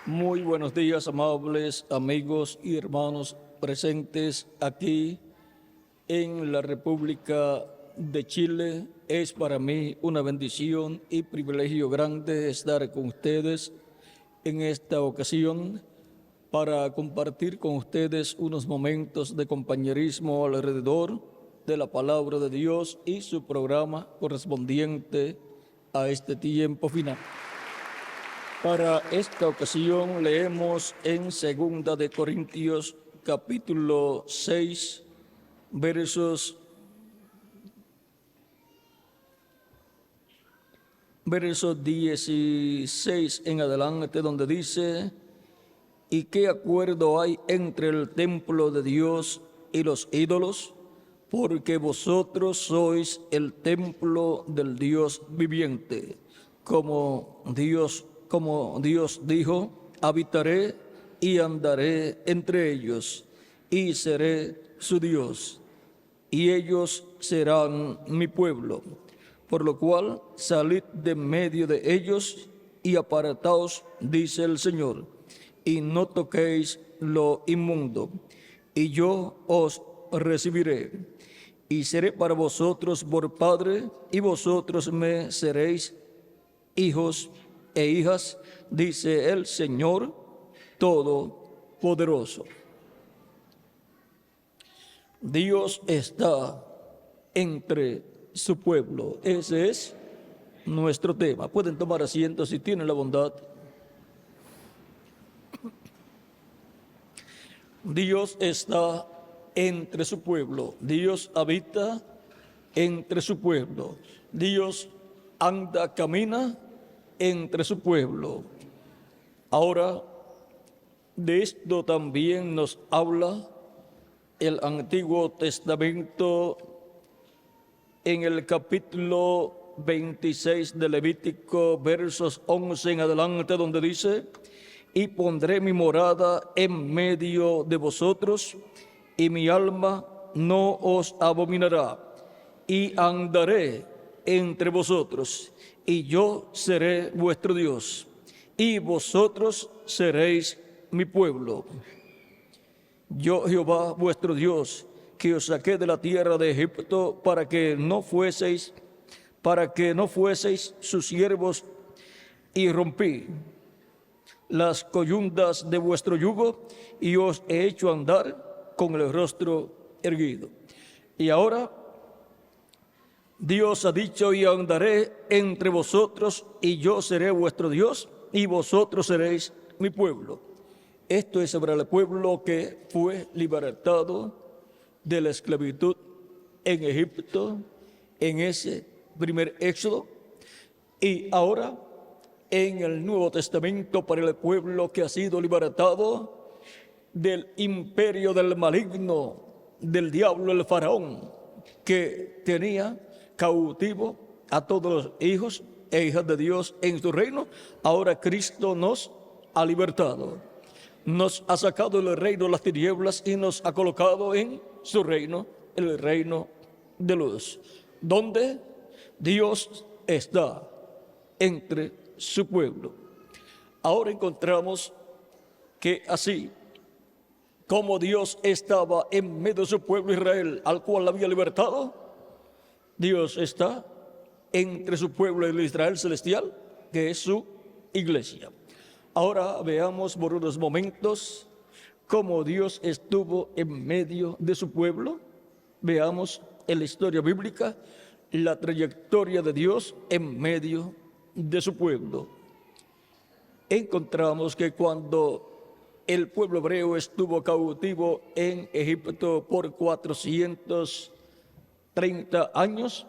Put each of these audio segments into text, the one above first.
Muy buenos días, amables amigos y hermanos presentes aquí en la República de Chile. Es para mí una bendición y privilegio grande estar con ustedes en esta ocasión para compartir con ustedes unos momentos de compañerismo alrededor de la palabra de Dios y su programa correspondiente a este tiempo final. Para esta ocasión leemos en 2 de Corintios capítulo 6, versos 16 en adelante, donde dice: ¿Y qué acuerdo hay entre el templo de Dios y los ídolos? Porque vosotros sois el templo del Dios viviente. Como Dios dijo: habitaré y andaré entre ellos, y seré su Dios, y ellos serán mi pueblo. Por lo cual, salid de medio de ellos y apartaos, dice el Señor, y no toquéis lo inmundo, y yo os recibiré, y seré para vosotros por Padre, y vosotros me seréis hijos e hijas, dice el Señor Todopoderoso. Dios está entre su pueblo. Ese es nuestro tema. Pueden tomar asiento si tienen la bondad. Dios está entre su pueblo. Dios habita entre su pueblo. Dios anda, camina entre su pueblo. Ahora, de esto también nos habla el Antiguo Testamento en el capítulo 26 de Levítico, versos 11 en adelante, donde dice: y pondré mi morada en medio de vosotros, y mi alma no os abominará, y andaré entre vosotros, y yo seré vuestro Dios, y vosotros seréis mi pueblo. Yo, Jehová, vuestro Dios, que os saqué de la tierra de Egipto para que no fueseis sus siervos, y rompí las coyundas de vuestro yugo, y os he hecho andar con el rostro erguido. Y ahora Dios ha dicho: y andaré entre vosotros, y yo seré vuestro Dios, y vosotros seréis mi pueblo. Esto es sobre el pueblo que fue libertado de la esclavitud en Egipto, en ese primer éxodo, y ahora en el Nuevo Testamento para el pueblo que ha sido libertado del imperio del maligno, del diablo, el faraón, que tenía cautivo a todos los hijos e hijas de Dios en su reino. Ahora Cristo nos ha libertado, nos ha sacado del reino de las tinieblas y nos ha colocado en su reino, el reino de luz, donde Dios está entre su pueblo. Ahora encontramos que así como Dios estaba en medio de su pueblo Israel, al cual había libertado, Dios está entre su pueblo, el Israel celestial, que es su iglesia. Ahora veamos por unos momentos cómo Dios estuvo en medio de su pueblo. Veamos en la historia bíblica la trayectoria de Dios en medio de su pueblo. Encontramos que cuando el pueblo hebreo estuvo cautivo en Egipto por 430 años,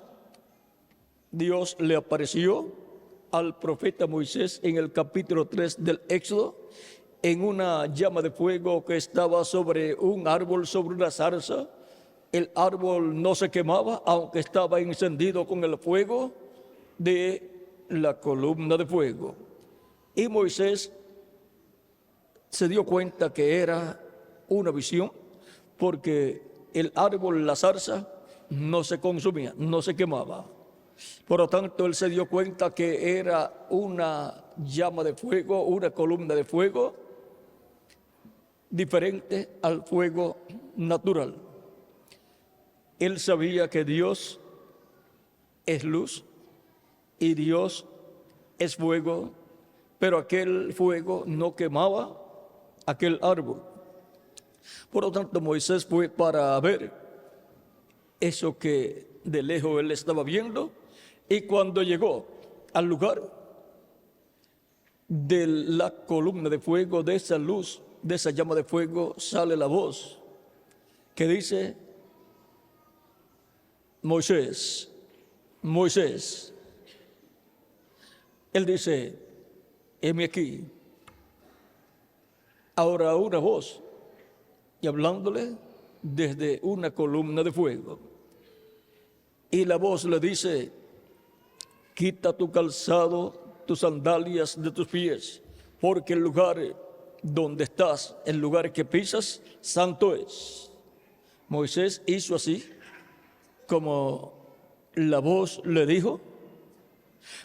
Dios le apareció al profeta Moisés en el capítulo 3 del Éxodo, en una llama de fuego que estaba sobre un árbol, sobre una zarza. El árbol no se quemaba, aunque estaba encendido con el fuego de la columna de fuego. Y Moisés se dio cuenta que era una visión, porque el árbol, la zarza, no se consumía, no se quemaba. Por lo tanto, él se dio cuenta que era una llama de fuego, una columna de fuego, diferente al fuego natural. Él sabía que Dios es luz y Dios es fuego, pero aquel fuego no quemaba aquel árbol. Por lo tanto, Moisés fue para ver eso que de lejos él estaba viendo, y cuando llegó al lugar de la columna de fuego, de esa luz, de esa llama de fuego, sale la voz que dice: Moisés, Moisés. Él dice: heme aquí. Ahora una voz, y hablándole desde una columna de fuego. Y la voz le dice: quita tu calzado, tus sandalias de tus pies, porque el lugar donde estás, el lugar que pisas, santo es. Moisés hizo así, como la voz le dijo,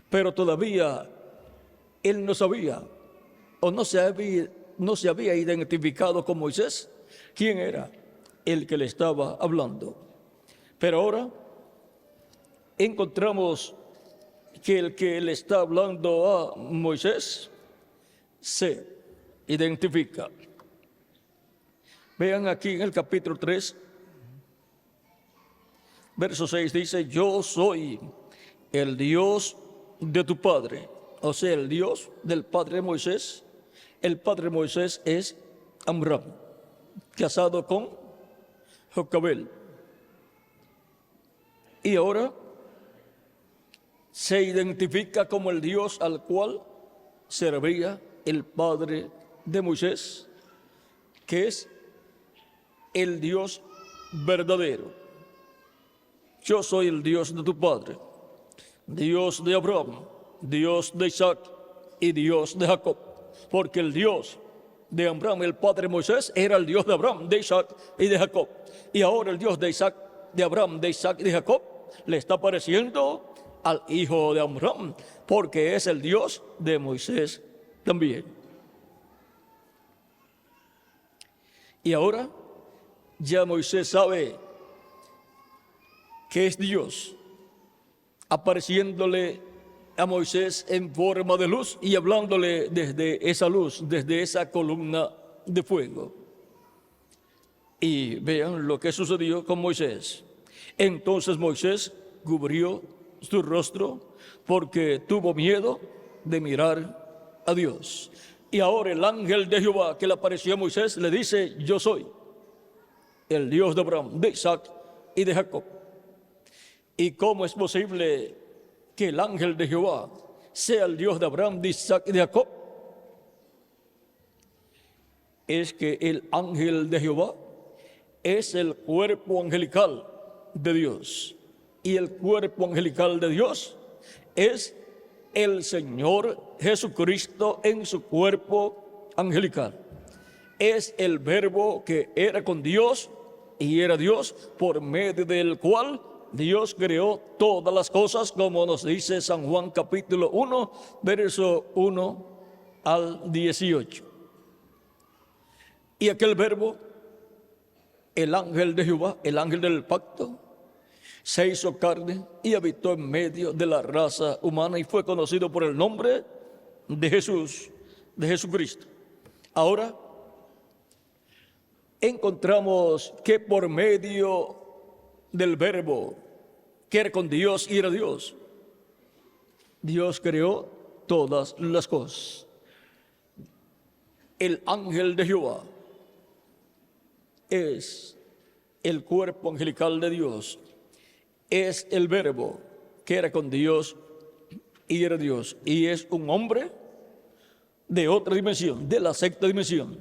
pero todavía él no sabía, o no se había identificado con Moisés quién era el que le estaba hablando. Pero ahora encontramos que el que le está hablando a Moisés se identifica. Vean aquí en el capítulo 3, verso 6, dice: yo soy el Dios de tu padre. O sea, el Dios del padre de Moisés. El padre de Moisés es Amram, casado con Jocabed. Y ahora se identifica como el Dios al cual servía el padre de Moisés, que es el Dios verdadero. Yo soy el Dios de tu padre, Dios de Abraham, Dios de Isaac y Dios de Jacob. Porque el Dios de Abraham, el padre de Moisés, era el Dios de Abraham, de Isaac y de Jacob. Y ahora el Dios de Isaac, de Abraham, de Isaac y de Jacob le está apareciendo al hijo de Abraham, porque es el Dios de Moisés también. Y ahora ya Moisés sabe que es Dios apareciéndole a Moisés en forma de luz y hablándole desde esa luz, desde esa columna de fuego. Y vean lo que sucedió con Moisés. Entonces Moisés cubrió su rostro porque tuvo miedo de mirar a Dios. Y ahora el ángel de Jehová que le apareció a Moisés le dice: yo soy el Dios de Abraham, de Isaac y de Jacob. ¿Y cómo es posible que el ángel de Jehová sea el Dios de Abraham, de Isaac y de Jacob? Es que el ángel de Jehová es el cuerpo angelical de Dios. Y el cuerpo angelical de Dios es el Señor Jesucristo en su cuerpo angelical. Es el verbo que era con Dios y era Dios, por medio del cual Dios creó todas las cosas, como nos dice San Juan capítulo 1, verso 1 al 18. Y aquel verbo, el ángel de Jehová, el ángel del pacto, se hizo carne y habitó en medio de la raza humana y fue conocido por el nombre de Jesús, de Jesucristo. Ahora encontramos que por medio del verbo que era con Dios y era Dios, Dios creó todas las cosas. El ángel de Jehová es el cuerpo angelical de Dios, es el verbo que era con Dios y era Dios, y es un hombre de otra dimensión, de la sexta dimensión.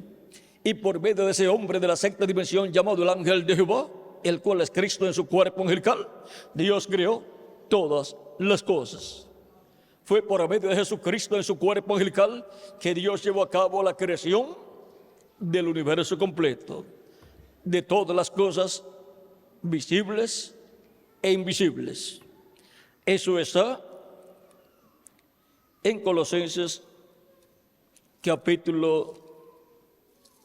Y por medio de ese hombre de la sexta dimensión llamado el ángel de Jehová, el cual es Cristo en su cuerpo angelical, Dios creó todas las cosas. Fue por medio de Jesucristo en su cuerpo angelical que Dios llevó a cabo la creación del universo completo, de todas las cosas visibles e invisibles. Eso está en Colosenses capítulo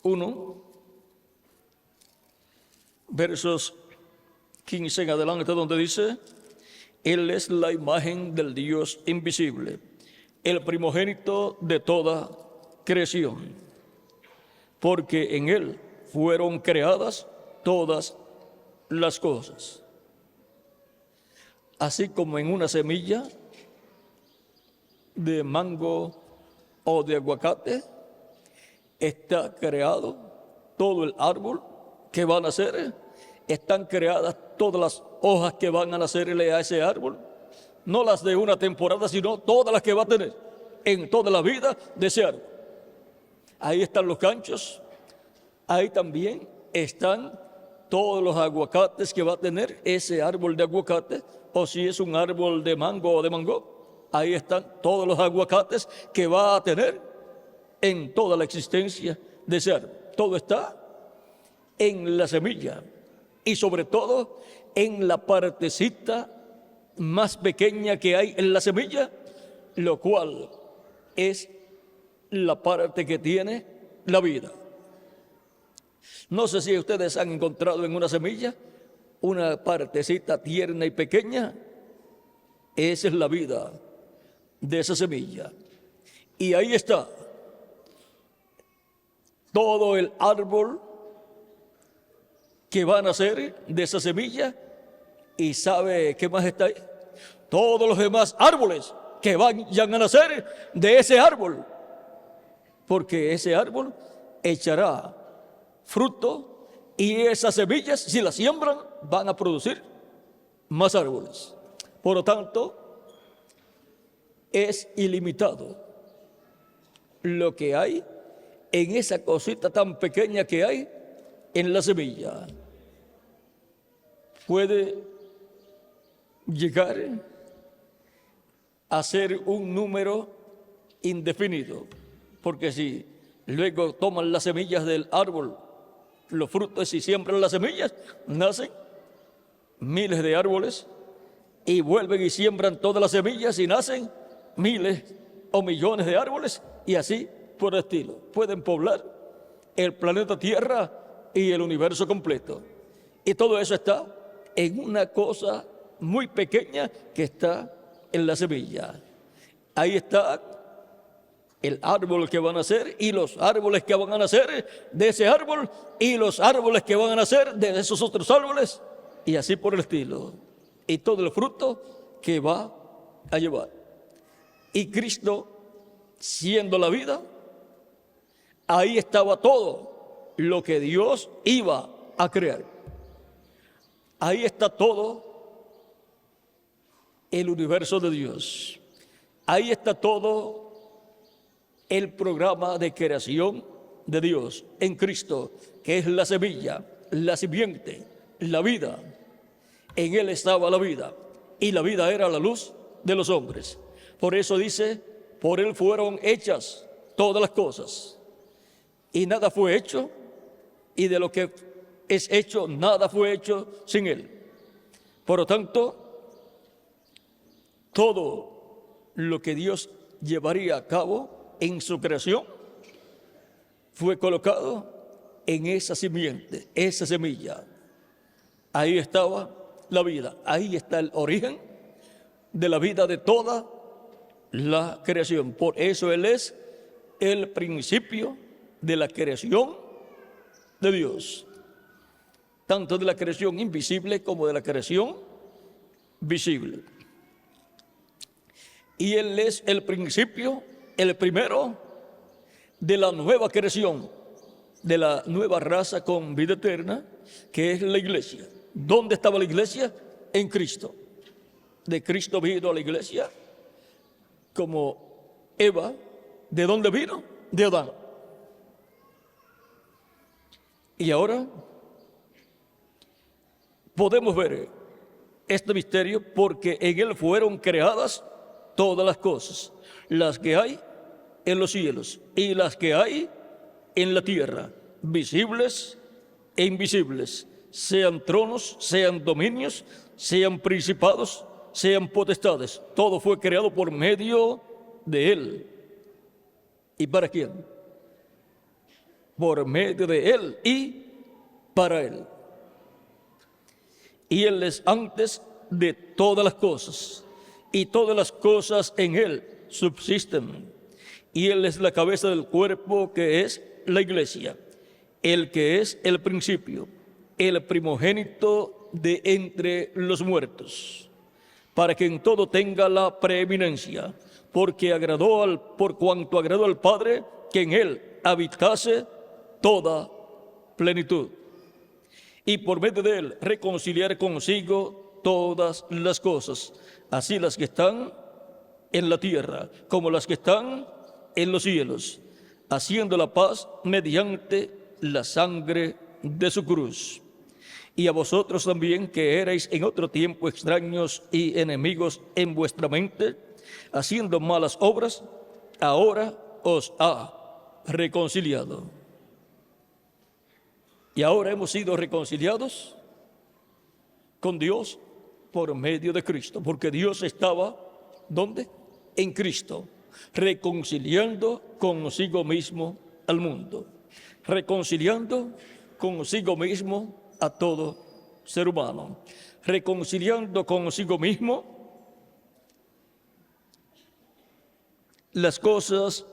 1, versos 15 en adelante, donde dice: Él es la imagen del Dios invisible, el primogénito de toda creación, porque en Él fueron creadas todas las cosas. Así como en una semilla de mango o de aguacate está creado todo el árbol que va a nacer, están creadas todas las hojas que van a nacerle a ese árbol, no las de una temporada, sino todas las que va a tener en toda la vida de ese árbol. Ahí están los ganchos, ahí también están todos los aguacates que va a tener ese árbol de aguacate, o si es un árbol de mango o de mango, ahí están todos los aguacates que va a tener en toda la existencia de ese árbol. Todo está en la semilla y sobre todo en la partecita más pequeña que hay en la semilla, lo cual es la parte que tiene la vida. No sé si ustedes han encontrado en una semilla una partecita tierna y pequeña. Esa es la vida de esa semilla. Y ahí está todo el árbol que va a nacer de esa semilla. ¿Y sabe qué más está ahí? Todos los demás árboles que vayan a nacer de ese árbol. Porque ese árbol echará fruto y esas semillas, si las siembran, van a producir más árboles. Por lo tanto, es ilimitado lo que hay en esa cosita tan pequeña que hay en la semilla. Puede llegar a ser un número indefinido, porque si luego toman las semillas del árbol, los frutos, y siembran las semillas, nacen miles de árboles, y vuelven y siembran todas las semillas y nacen miles o millones de árboles, y así por el estilo. Pueden poblar el planeta Tierra y el universo completo. Y todo eso está en una cosa muy pequeña que está en la semilla. Ahí está el árbol que van a nacer y los árboles que van a nacer de ese árbol y los árboles que van a nacer de esos otros árboles, y así por el estilo. Y todo el fruto que va a llevar. Y Cristo, siendo la vida, ahí estaba todo lo que Dios iba a crear. Ahí está todo el universo de Dios. Ahí está todo el programa de creación de Dios en Cristo, que es la semilla, la simiente, la vida. En Él estaba la vida, y la vida era la luz de los hombres. Por eso dice: por Él fueron hechas todas las cosas, y nada fue hecho, y de lo que es hecho, nada fue hecho sin Él. Por lo tanto, todo lo que Dios llevaría a cabo en su creación fue colocado en esa simiente, esa semilla. Ahí estaba la vida, ahí está el origen de la vida de toda la creación. Por eso Él es el principio de la creación de Dios, tanto de la creación invisible como de la creación visible. Y Él es el principio, el primero de la nueva creación, de la nueva raza con vida eterna, que es la iglesia. ¿Dónde estaba la iglesia? En Cristo. De Cristo vino a la iglesia como Eva. ¿De dónde vino? De Adán. Y ahora podemos ver este misterio porque en Él fueron creadas todas las cosas, las que hay en los cielos y las que hay en la tierra, visibles e invisibles, sean tronos, sean dominios, sean principados, sean potestades. Todo fue creado por medio de Él. ¿Y para quién? Por medio de Él y para Él. Y Él es antes de todas las cosas, y todas las cosas en Él subsisten. Y Él es la cabeza del cuerpo, que es la iglesia, el que es el principio, el primogénito de entre los muertos, para que en todo tenga la preeminencia, por cuanto agradó al Padre que en Él habitase toda plenitud, y por medio de Él reconciliar consigo todas las cosas, así las que están en la tierra como las que están en los cielos, haciendo la paz mediante la sangre de su cruz. Y a vosotros también, que erais en otro tiempo extraños y enemigos en vuestra mente, haciendo malas obras, ahora os ha reconciliado. Y ahora hemos sido reconciliados con Dios por medio de Cristo, porque Dios estaba, ¿dónde? En Cristo, reconciliando consigo mismo al mundo, reconciliando consigo mismo a todo ser humano, reconciliando consigo mismo las cosas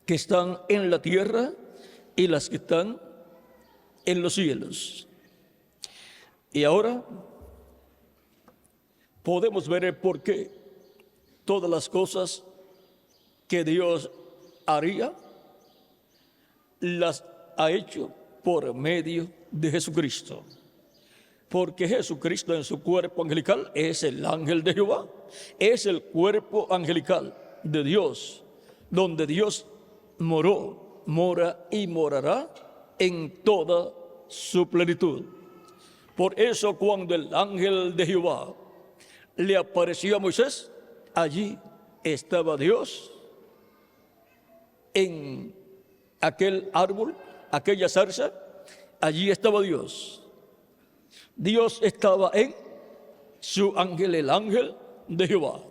que están en la tierra y las que están en los cielos. Y ahora podemos ver el por qué todas las cosas que Dios haría las ha hecho por medio de Jesucristo. Porque Jesucristo en su cuerpo angelical es el ángel de Jehová, es el cuerpo angelical de Dios, donde Dios moró, mora y morará en toda su plenitud. Por eso cuando el ángel de Jehová le apareció a Moisés, allí estaba Dios en aquel árbol, aquella zarza, allí estaba Dios. Dios estaba en su ángel, el ángel de Jehová.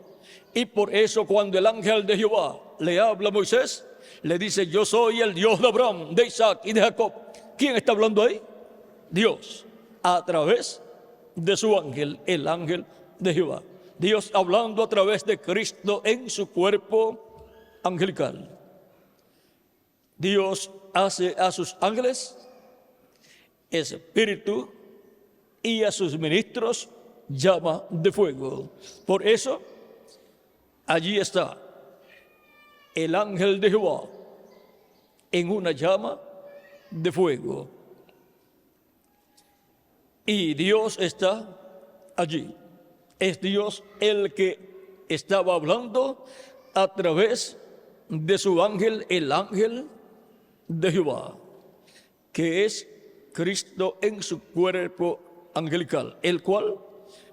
Y por eso cuando el ángel de Jehová le habla a Moisés, le dice: yo soy el Dios de Abraham, de Isaac y de Jacob. ¿Quién está hablando ahí? Dios, a través de su ángel, el ángel de Jehová. Dios hablando a través de Cristo en su cuerpo angelical. Dios hace a sus ángeles espíritu y a sus ministros llama de fuego. Por eso, allí está el ángel de Jehová en una llama de fuego. Y Dios está allí. Es Dios el que estaba hablando a través de su ángel, el ángel de Jehová, que es Cristo en su cuerpo angelical, el cual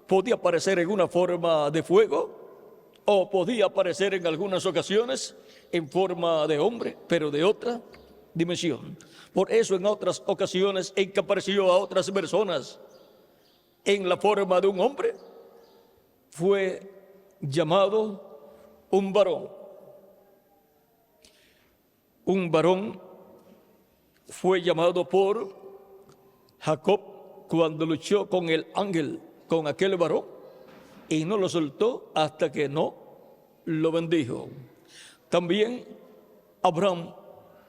podía aparecer en una forma de fuego o podía aparecer en algunas ocasiones en forma de hombre, pero de otra dimensión. Por eso en otras ocasiones en que apareció a otras personas en la forma de un hombre, fue llamado un varón. Un varón fue llamado por Jacob cuando luchó con el ángel, con aquel varón, y no lo soltó hasta que no lo bendijo. También Abraham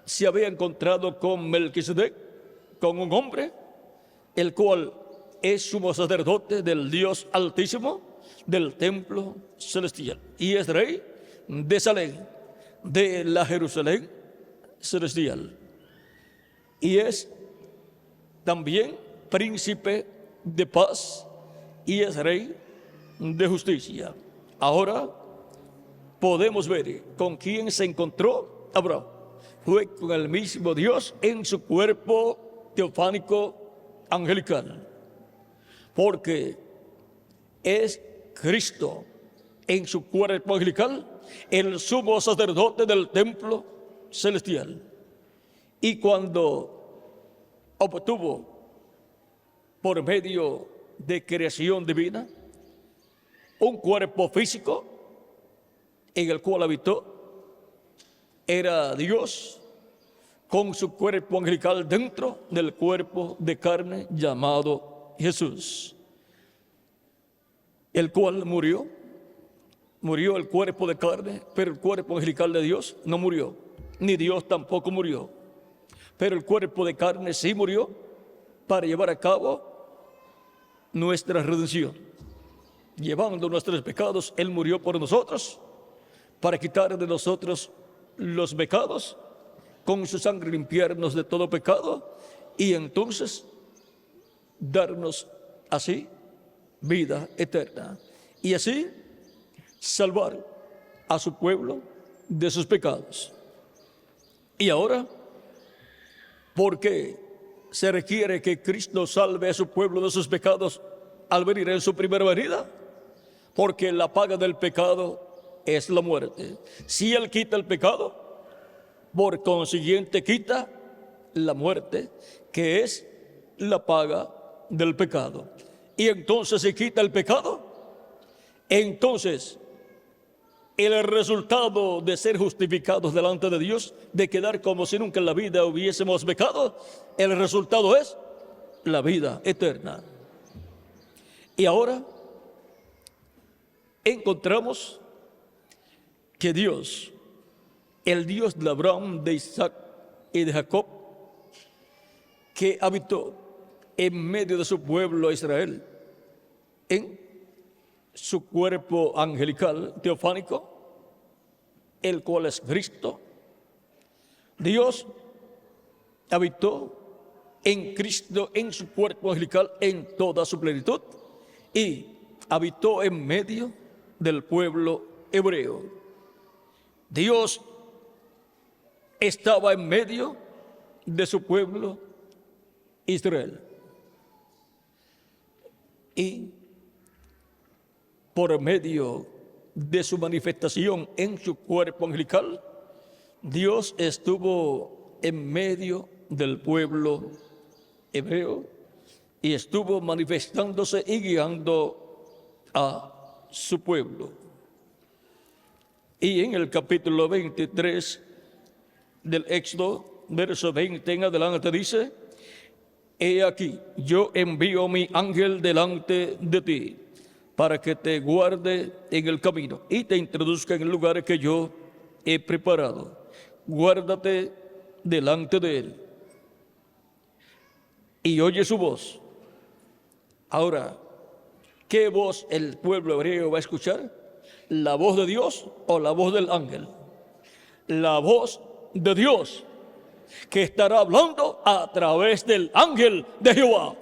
se había encontrado con Melquisedec, con un hombre, el cual es sumo sacerdote del Dios Altísimo, del templo celestial, y es rey de Salem, de la Jerusalén celestial, y es también príncipe de paz y es rey de justicia. Ahora podemos ver con quién se encontró Abraham. Fue con el mismo Dios en su cuerpo teofánico angelical, porque es Cristo en su cuerpo angelical el sumo sacerdote del templo celestial. Y cuando obtuvo por medio de creación divina un cuerpo físico en el cual habitó era Dios con su cuerpo angelical dentro del cuerpo de carne llamado Jesús, el cual murió el cuerpo de carne, pero el cuerpo angelical de Dios no murió, ni Dios tampoco murió, pero el cuerpo de carne sí murió para llevar a cabo nuestra redención. Llevando nuestros pecados, Él murió por nosotros, para quitar de nosotros los pecados, con su sangre limpiarnos de todo pecado y entonces darnos así vida eterna y así salvar a su pueblo de sus pecados. Y ahora, ¿por qué se requiere que Cristo salve a su pueblo de sus pecados al venir en su primera venida? Porque la paga del pecado es la muerte. Si Él quita el pecado, por consiguiente quita la muerte, que es la paga del pecado. Y entonces si quita el pecado, entonces el resultado de ser justificados delante de Dios, de quedar como si nunca en la vida hubiésemos pecado, el resultado es la vida eterna. Y ahora encontramos que Dios, el Dios de Abraham, de Isaac y de Jacob, que habitó en medio de su pueblo Israel, en su cuerpo angelical teofánico, el cual es Cristo. Dios habitó en Cristo, en su cuerpo angelical, en toda su plenitud, y habitó en medio del pueblo hebreo. Dios estaba en medio de su pueblo Israel. Y por medio de su manifestación en su cuerpo angelical, Dios estuvo en medio del pueblo hebreo y estuvo manifestándose y guiando a su pueblo. Y en el capítulo 23 del Éxodo, verso 20 en adelante dice: He aquí, yo envío mi ángel delante de ti, para que te guarde en el camino y te introduzca en el lugar que yo he preparado. Guárdate delante de él y oye su voz. Ahora, ¿qué voz el pueblo hebreo va a escuchar? ¿La voz de Dios o la voz del ángel? La voz de Dios, que estará hablando a través del ángel de Jehová.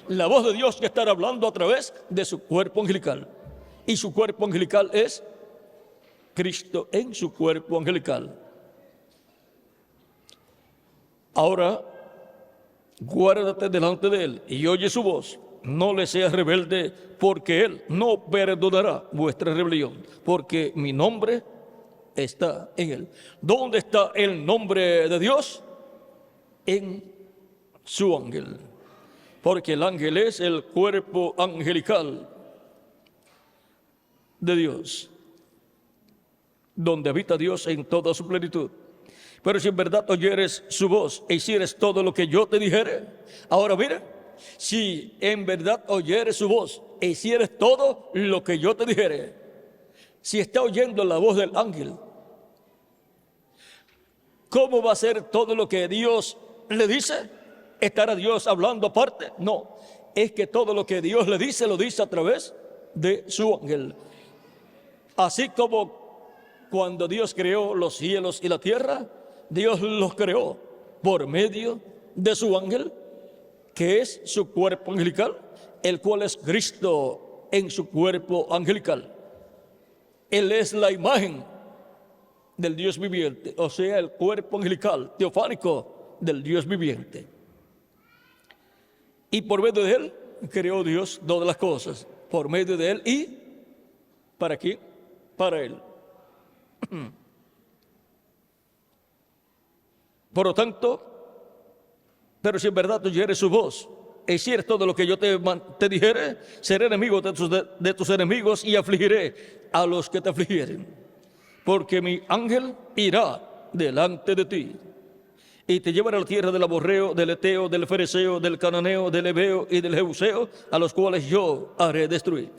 La voz de Dios que estará hablando a través de su cuerpo angelical. Y su cuerpo angelical es Cristo en su cuerpo angelical. Ahora, guárdate delante de él y oye su voz. No le seas rebelde, porque él no perdonará vuestra rebelión, porque mi nombre está en él. ¿Dónde está el nombre de Dios? En su ángel. Porque el ángel es el cuerpo angelical de Dios, donde habita Dios en toda su plenitud. Pero si en verdad oyeres su voz e hicieres todo lo que yo te dijere, ahora mira, si en verdad oyeres su voz e hicieres todo lo que yo te dijere, si está oyendo la voz del ángel, ¿cómo va a ser todo lo que Dios le dice? ¿Estará Dios hablando aparte? No, es que todo lo que Dios le dice, lo dice a través de su ángel. Así como cuando Dios creó los cielos y la tierra, Dios los creó por medio de su ángel, que es su cuerpo angelical, el cual es Cristo en su cuerpo angelical. Él es la imagen del Dios viviente, o sea, el cuerpo angelical, teofánico del Dios viviente. Y por medio de él creó Dios todas las cosas, por medio de él y ¿para quién? Para él. Por lo tanto, pero si en verdad oyeres su voz e hicieres todo lo que yo te dijere, seré enemigo de tus enemigos y afligiré a los que te afligieren. porque mi ángel irá delante de ti y te llevará a la tierra del amorreo, del eteo, del fereceo, del cananeo, del heveo y del jebuseo, a los cuales yo haré destruir.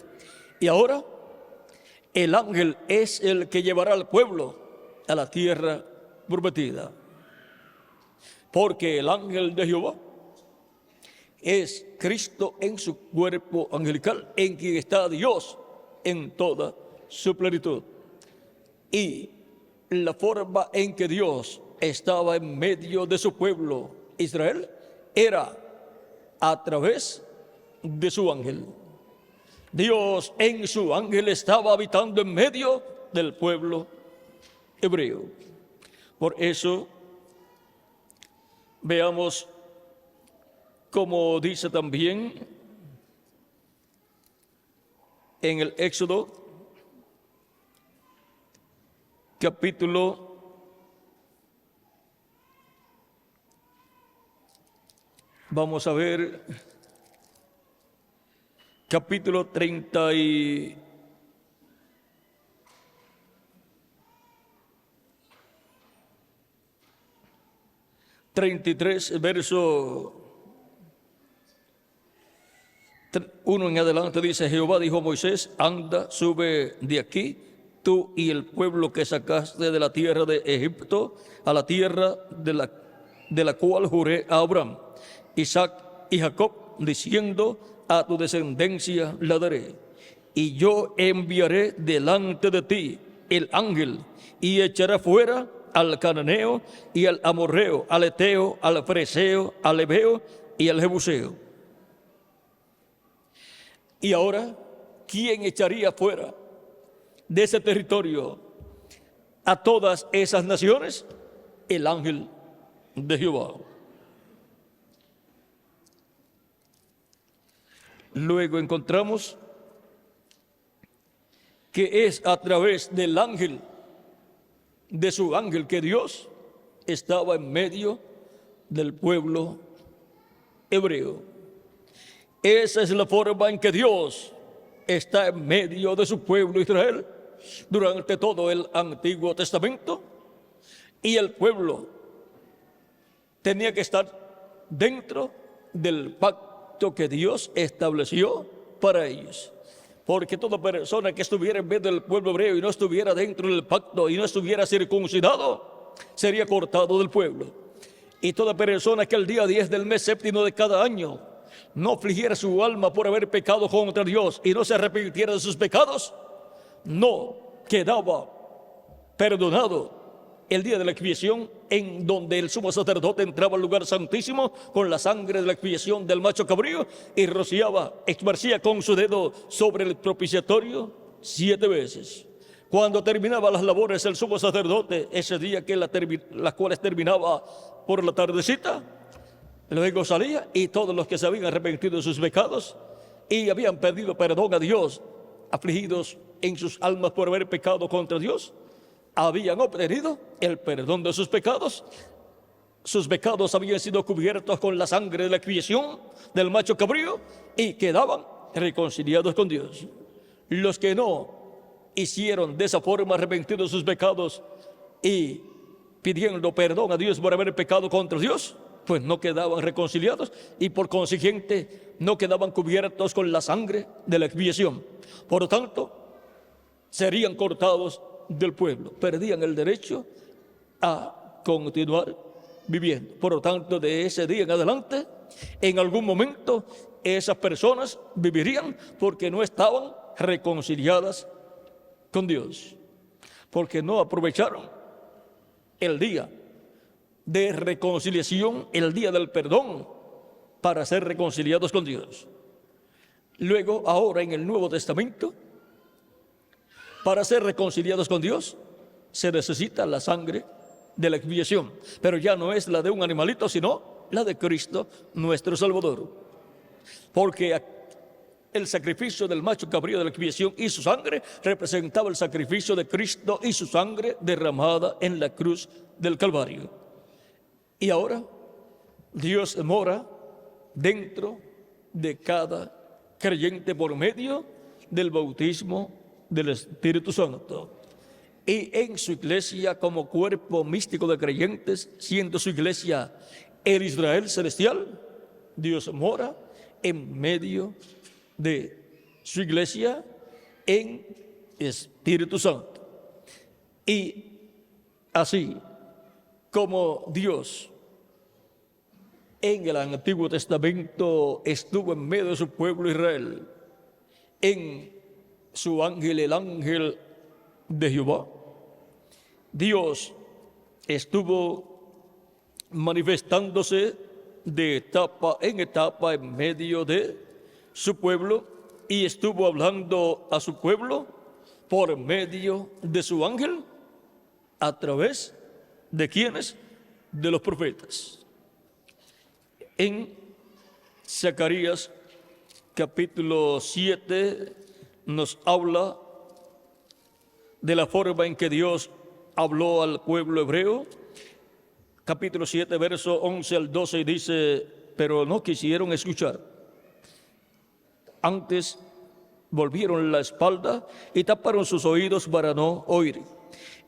Y ahora el ángel es el que llevará al pueblo a la tierra prometida, porque el ángel de Jehová es Cristo en su cuerpo angelical, en quien está Dios en toda su plenitud. Y la forma en que Dios estaba en medio de su pueblo Israel era a través de su ángel. Dios en su ángel estaba habitando en medio del pueblo hebreo. Por eso veamos como dice también en el Éxodo capítulo 33, verso 1 en adelante, dice: Jehová dijo a Moisés: anda, sube de aquí, tú y el pueblo que sacaste de la tierra de Egipto, a la tierra de la cual juré a Abraham, Isaac y Jacob, diciendo: a tu descendencia la daré. Y yo enviaré delante de ti el ángel, y echará fuera al cananeo y al amorreo, al eteo, al fereceo, al heveo y al jebuseo. Y ahora, ¿quién echaría fuera de ese territorio a todas esas naciones? El ángel de Jehová. Luego encontramos que es a través del ángel, de su ángel, que Dios estaba en medio del pueblo hebreo. Esa es la forma en que Dios está en medio de su pueblo Israel durante todo el Antiguo Testamento, y el pueblo tenía que estar dentro del pacto que Dios estableció para ellos. Porque toda persona que estuviera en medio del pueblo hebreo y no estuviera dentro del pacto y no estuviera circuncidado, sería cortado del pueblo. Y toda persona que el día 10 del mes séptimo de cada año no afligiera su alma por haber pecado contra Dios y no se arrepintiera de sus pecados, no quedaba perdonado el día de la expiación, en donde el sumo sacerdote entraba al lugar santísimo con la sangre de la expiación del macho cabrío y esparcía con su dedo sobre el propiciatorio 7 veces. Cuando terminaba las labores el sumo sacerdote, ese día que las cuales terminaba por la tardecita, luego salía, y todos los que se habían arrepentido de sus pecados y habían pedido perdón a Dios, afligidos en sus almas por haber pecado contra Dios, habían obtenido el perdón de sus pecados. Sus pecados habían sido cubiertos con la sangre de la expiación del macho cabrío y quedaban reconciliados con Dios. Los que no hicieron de esa forma, arrepentidos de sus pecados y pidiendo perdón a Dios por haber pecado contra Dios, pues no quedaban reconciliados y por consiguiente no quedaban cubiertos con la sangre de la expiación. Por lo tanto, serían cortados del pueblo, perdían el derecho a continuar viviendo. Por lo tanto, de ese día en adelante, en algún momento, esas personas vivirían porque no estaban reconciliadas con Dios, porque no aprovecharon el día de reconciliación, el día del perdón, para ser reconciliados con Dios. Luego, ahora en el Nuevo Testamento, para ser reconciliados con Dios, se necesita la sangre de la expiación, pero ya no es la de un animalito, sino la de Cristo, nuestro Salvador. Porque el sacrificio del macho cabrío de la expiación y su sangre representaba el sacrificio de Cristo y su sangre derramada en la cruz del Calvario. Y ahora Dios mora dentro de cada creyente por medio del bautismo del Espíritu Santo. y en su iglesia como cuerpo místico de creyentes, siendo su iglesia el Israel celestial, Dios mora en medio de su iglesia en Espíritu Santo. Y así como Dios en el Antiguo Testamento estuvo en medio de su pueblo Israel, en su ángel, el ángel de Jehová, Dios estuvo manifestándose de etapa en medio de su pueblo y estuvo hablando a su pueblo por medio de su ángel, a través de quienes, de los profetas. En Zacarías capítulo 7 nos habla de la forma en que Dios habló al pueblo hebreo. Capítulo 7, verso 11 al 12 dice: pero no quisieron escuchar. Antes volvieron la espalda y taparon sus oídos para no oír.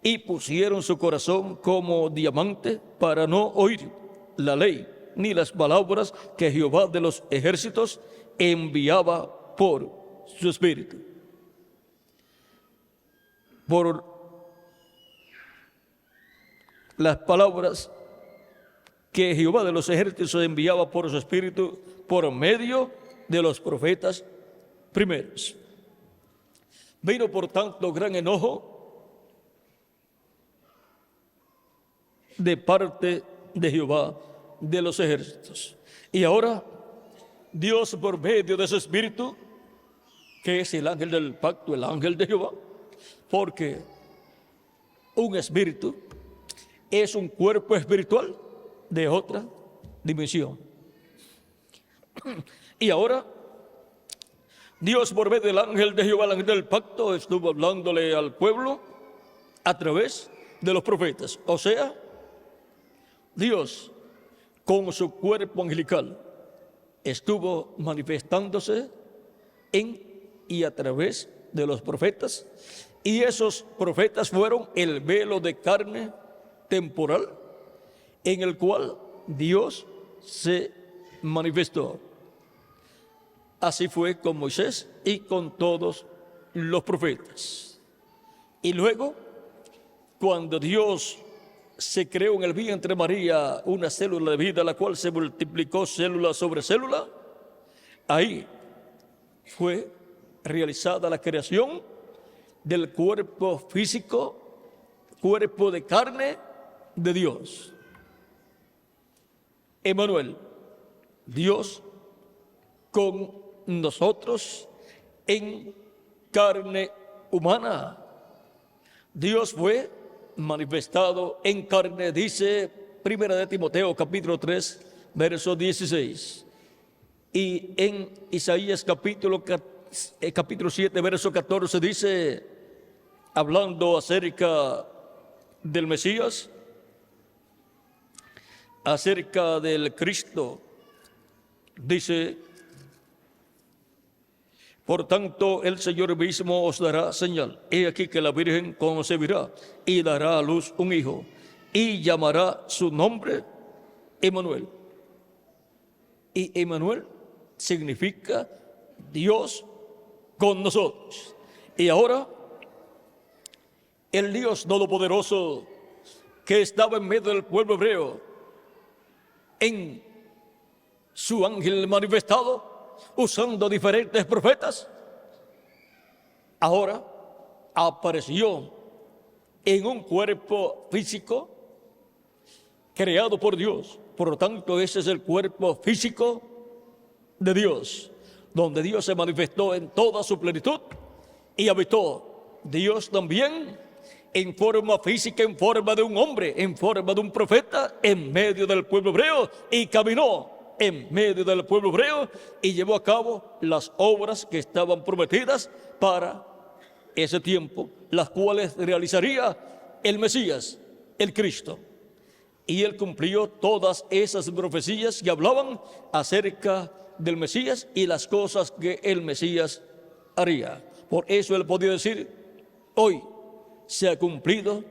Y pusieron su corazón como diamante para no oír la ley, ni las palabras que Jehová de los ejércitos enviaba por su espíritu. Por las palabras que Jehová de los ejércitos enviaba por su espíritu por medio de los profetas primeros. Vino por tanto gran enojo de parte de Jehová de los ejércitos. Y ahora Dios, por medio de su espíritu, que es el ángel del pacto, el ángel de Jehová, porque un espíritu es un cuerpo espiritual de otra dimensión. Y ahora Dios, por medio del ángel de Jehová, el ángel del pacto, estuvo hablándole al pueblo a través de los profetas. O sea, Dios, con su cuerpo angelical, estuvo manifestándose en y a través de los profetas. Y esos profetas fueron el velo de carne temporal en el cual Dios se manifestó. Así fue con Moisés y con todos los profetas. Y luego, cuando Dios se creó en el vientre de María una célula de vida, la cual se multiplicó célula sobre célula, ahí fue realizada la creación del cuerpo físico, cuerpo de carne de Dios. Emmanuel, Dios con nosotros en carne humana. Dios fue manifestado en carne, dice Primera de Timoteo capítulo 3, verso 16. Y en Isaías capítulo 7, verso 14 dice, hablando acerca del Mesías, acerca del Cristo, dice: por tanto, el Señor mismo os dará señal. He aquí que la Virgen concebirá y dará a luz un hijo, y llamará su nombre Emmanuel. Y Emmanuel significa Dios con nosotros. Y ahora, el Dios Todopoderoso que estaba en medio del pueblo hebreo, en su ángel manifestado, usando diferentes profetas, ahora apareció en un cuerpo físico creado por Dios. Por lo tanto, ese es el cuerpo físico de Dios, donde Dios se manifestó en toda su plenitud y habitó Dios también en forma física, en forma de un hombre, en forma de un profeta, en medio del pueblo hebreo, y caminó en medio del pueblo hebreo y llevó a cabo las obras que estaban prometidas para ese tiempo, las cuales realizaría el Mesías, el Cristo. Y él cumplió todas esas profecías que hablaban acerca del Mesías y las cosas que el Mesías haría. Por eso él podía decir: hoy se ha cumplido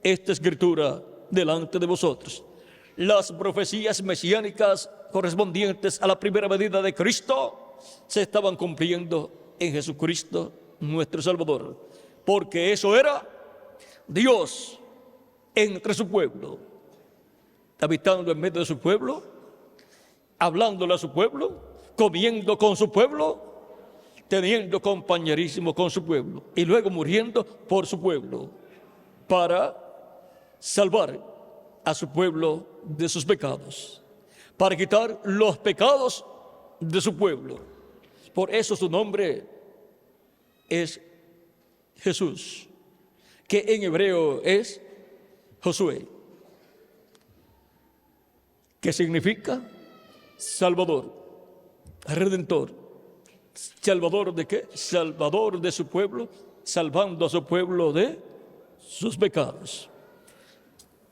esta escritura delante de vosotros. Las profecías mesiánicas correspondientes a la primera venida de Cristo se estaban cumpliendo en Jesucristo nuestro Salvador, porque eso era Dios entre su pueblo, habitando en medio de su pueblo, hablándole a su pueblo, comiendo con su pueblo, teniendo compañerismo con su pueblo y luego muriendo por su pueblo para salvar a su pueblo de sus pecados, para quitar los pecados de su pueblo. Por eso su nombre es Jesús, que en hebreo es Josué, que significa Salvador, Redentor. ¿Salvador de qué? Salvador de su pueblo, salvando a su pueblo de sus pecados.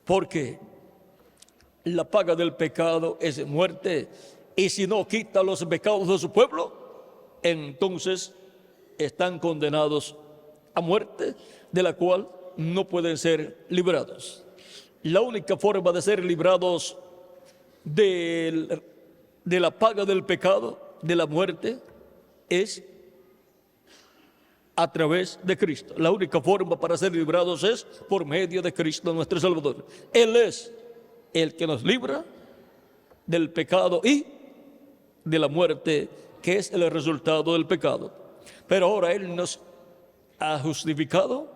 Porque la paga del pecado es muerte, y si no quita los pecados de su pueblo, entonces están condenados a muerte, de la cual no pueden ser librados. La única forma de ser librados de la paga del pecado, de la muerte, es a través de Cristo. La única forma para ser librados es por medio de Cristo nuestro Salvador. Él es el que nos libra del pecado y de la muerte, que es el resultado del pecado. Pero ahora Él nos ha justificado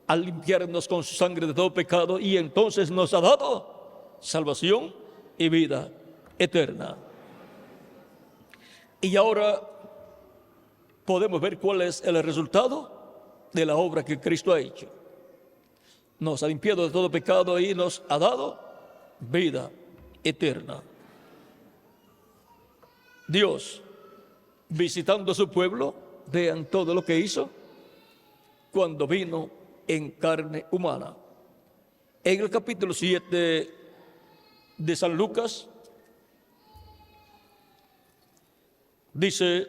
al limpiarnos con su sangre de todo pecado, y entonces nos ha dado salvación y vida eterna. Y ahora podemos ver cuál es el resultado de la obra que Cristo ha hecho. Nos ha limpiado de todo pecado y nos ha dado vida eterna. Dios, visitando a su pueblo, vean todo lo que hizo cuando vino en carne humana. En el capítulo 7 de San Lucas dice,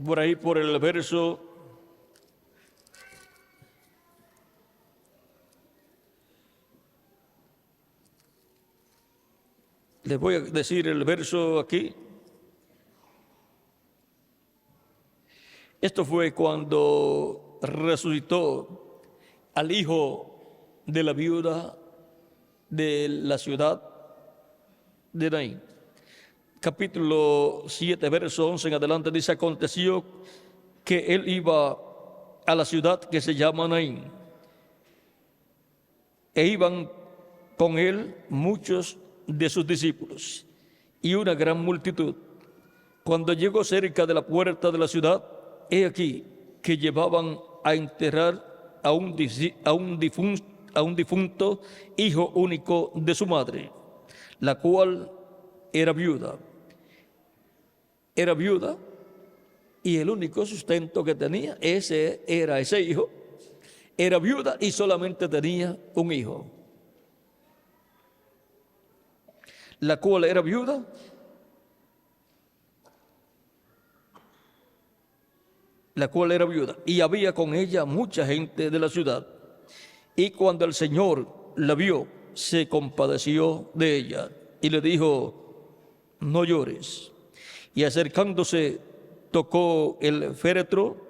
por ahí por el verso 'les voy a decir el verso aquí. Esto fue cuando resucitó al hijo de la viuda de la ciudad de Naín. Capítulo 7, verso 11 en adelante dice, aconteció que él iba a la ciudad que se llama Naín, e iban con él muchos de sus discípulos y una gran multitud. Cuando llegó cerca de la puerta de la ciudad, he aquí que llevaban a enterrar a un difunto hijo único de su madre, la cual era viuda. Era viuda y el único sustento que tenía era ese hijo. Era viuda y solamente tenía un hijo. La cual era viuda y había con ella mucha gente de la ciudad. Y cuando el Señor la vio, se compadeció de ella y le dijo, no llores. Y acercándose, tocó el féretro,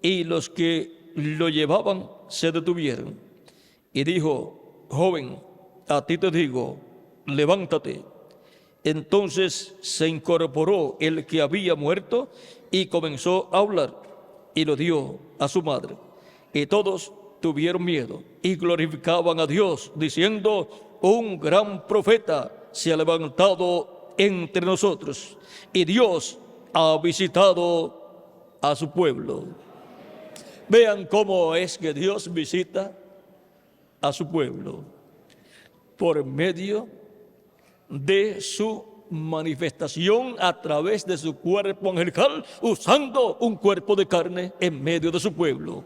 y los que lo llevaban se detuvieron. Y dijo, joven, a ti te digo, levántate. Entonces se incorporó el que había muerto y comenzó a hablar, y lo dio a su madre. Y todos tuvieron miedo y glorificaban a Dios, diciendo, un gran profeta se ha levantado entre nosotros, y Dios ha visitado a su pueblo. Vean cómo es que Dios visita a su pueblo, por medio de su manifestación a través de su cuerpo angelical, usando un cuerpo de carne en medio de su pueblo.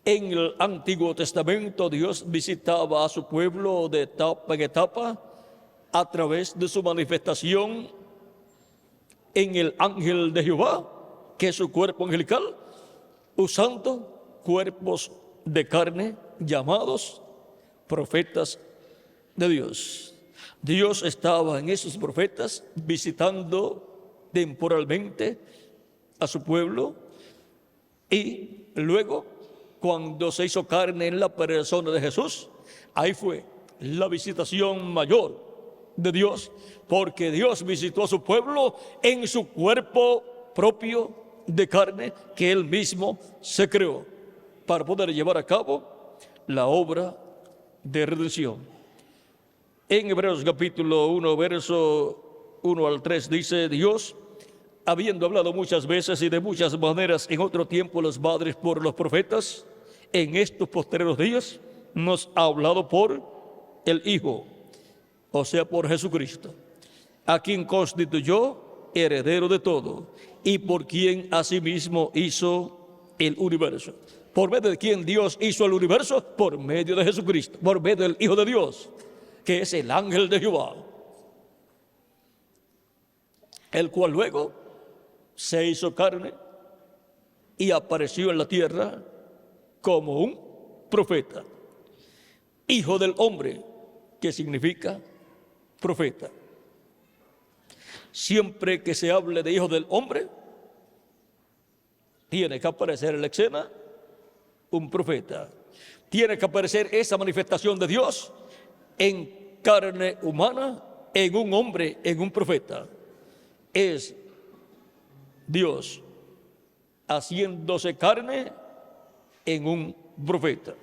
En el Antiguo Testamento Dios visitaba a su pueblo de etapa en etapa a través de su manifestación en el ángel de Jehová que su cuerpo angelical, usando cuerpos de carne llamados profetas de Dios. Dios estaba en esos profetas visitando temporalmente a su pueblo, y luego, cuando se hizo carne en la persona de Jesús, ahí fue la visitación mayor de Dios, porque Dios visitó a su pueblo en su cuerpo propio de carne que Él mismo se creó para poder llevar a cabo la obra de redención. En Hebreos capítulo 1, verso 1 al 3 dice: Dios, habiendo hablado muchas veces y de muchas maneras en otro tiempo los padres por los profetas, en estos postreros días nos ha hablado por el Hijo, o sea, por Jesucristo, a quien constituyó heredero de todo y por quien asimismo hizo el universo. ¿Por medio de quién Dios hizo el universo? Por medio de Jesucristo, por medio del Hijo de Dios, que es el ángel de Jehová, el cual luego se hizo carne y apareció en la tierra como un profeta, hijo del hombre, que significa profeta. Siempre que se hable de hijo del hombre, tiene que aparecer en la escena un profeta. Tiene que aparecer esa manifestación de Dios en carne humana, en un hombre, en un profeta. Es Dios haciéndose carne en un profeta.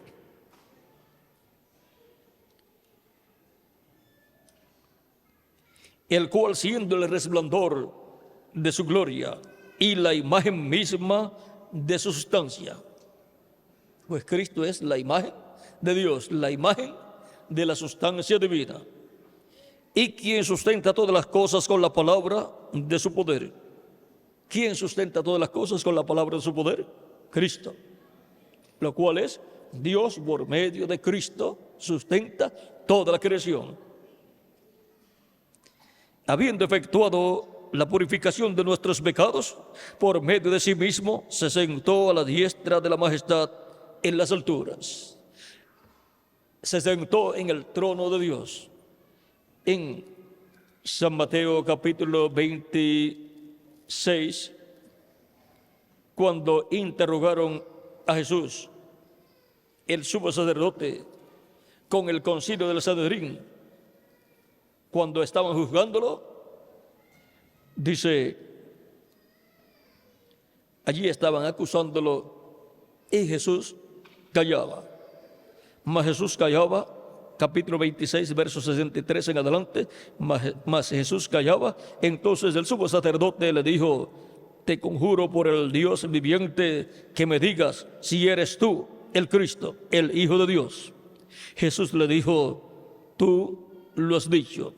El cual, siendo el resplandor de su gloria y la imagen misma de su sustancia, pues Cristo es la imagen de Dios, la imagen de la sustancia divina, y quien sustenta todas las cosas con la palabra de su poder. ¿Quién sustenta todas las cosas con la palabra de su poder? Cristo, lo cual es Dios. Por medio de Cristo sustenta toda la creación. Habiendo efectuado la purificación de nuestros pecados, por medio de sí mismo se sentó a la diestra de la majestad en las alturas. Se sentó en el trono de Dios. En San Mateo capítulo 26, cuando interrogaron a Jesús, el sumo sacerdote, con el concilio del Sanedrín, cuando estaban juzgándolo, dice, allí estaban acusándolo y Jesús callaba. Mas Jesús callaba, capítulo 26, verso 63 en adelante, mas Jesús callaba. Entonces el sumo sacerdote le dijo: te conjuro por el Dios viviente que me digas si eres tú el Cristo, el Hijo de Dios. Jesús le dijo: tú lo has dicho.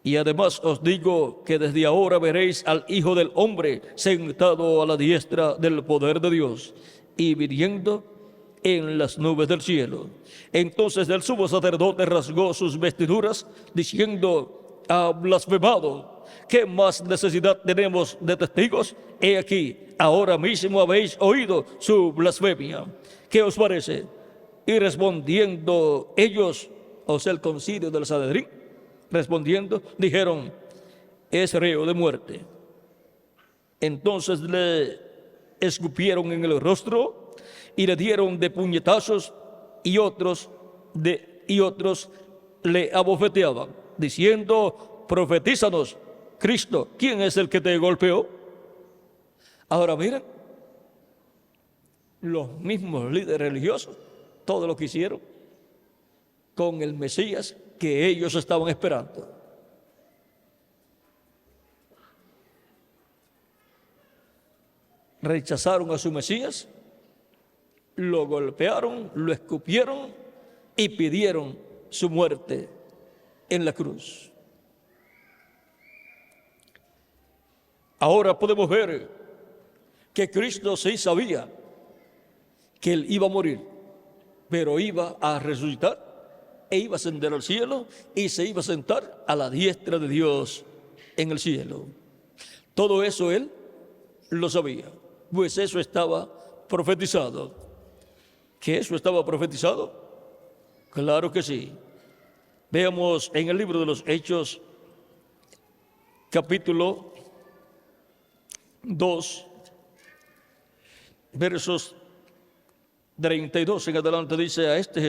Y además os digo que desde ahora veréis al Hijo del Hombre sentado a la diestra del poder de Dios y viniendo en las nubes del cielo. Entonces el sumo sacerdote rasgó sus vestiduras, diciendo: ha blasfemado. ¿Qué más necesidad tenemos de testigos? He aquí, ahora mismo habéis oído su blasfemia. ¿Qué os parece? Y respondiendo ellos, o sea, el concilio del Sanedrín, respondiendo, dijeron: es reo de muerte. Entonces le escupieron en el rostro y le dieron de puñetazos, y otros le abofeteaban, diciendo: profetízanos, Cristo, ¿quién es el que te golpeó? Ahora miren, los mismos líderes religiosos, todo lo que hicieron con el Mesías que ellos estaban esperando. Rechazaron a su Mesías, lo golpearon, lo escupieron y pidieron su muerte en la cruz. Ahora podemos ver que Cristo sí sabía que Él iba a morir, pero iba a resucitar e iba a ascender al cielo y se iba a sentar a la diestra de Dios en el cielo. Todo eso Él lo sabía. pues eso estaba profetizado. ¿Que eso estaba profetizado? Claro que sí. Veamos en el libro de los Hechos, capítulo 2, versos 32 en adelante, dice: a este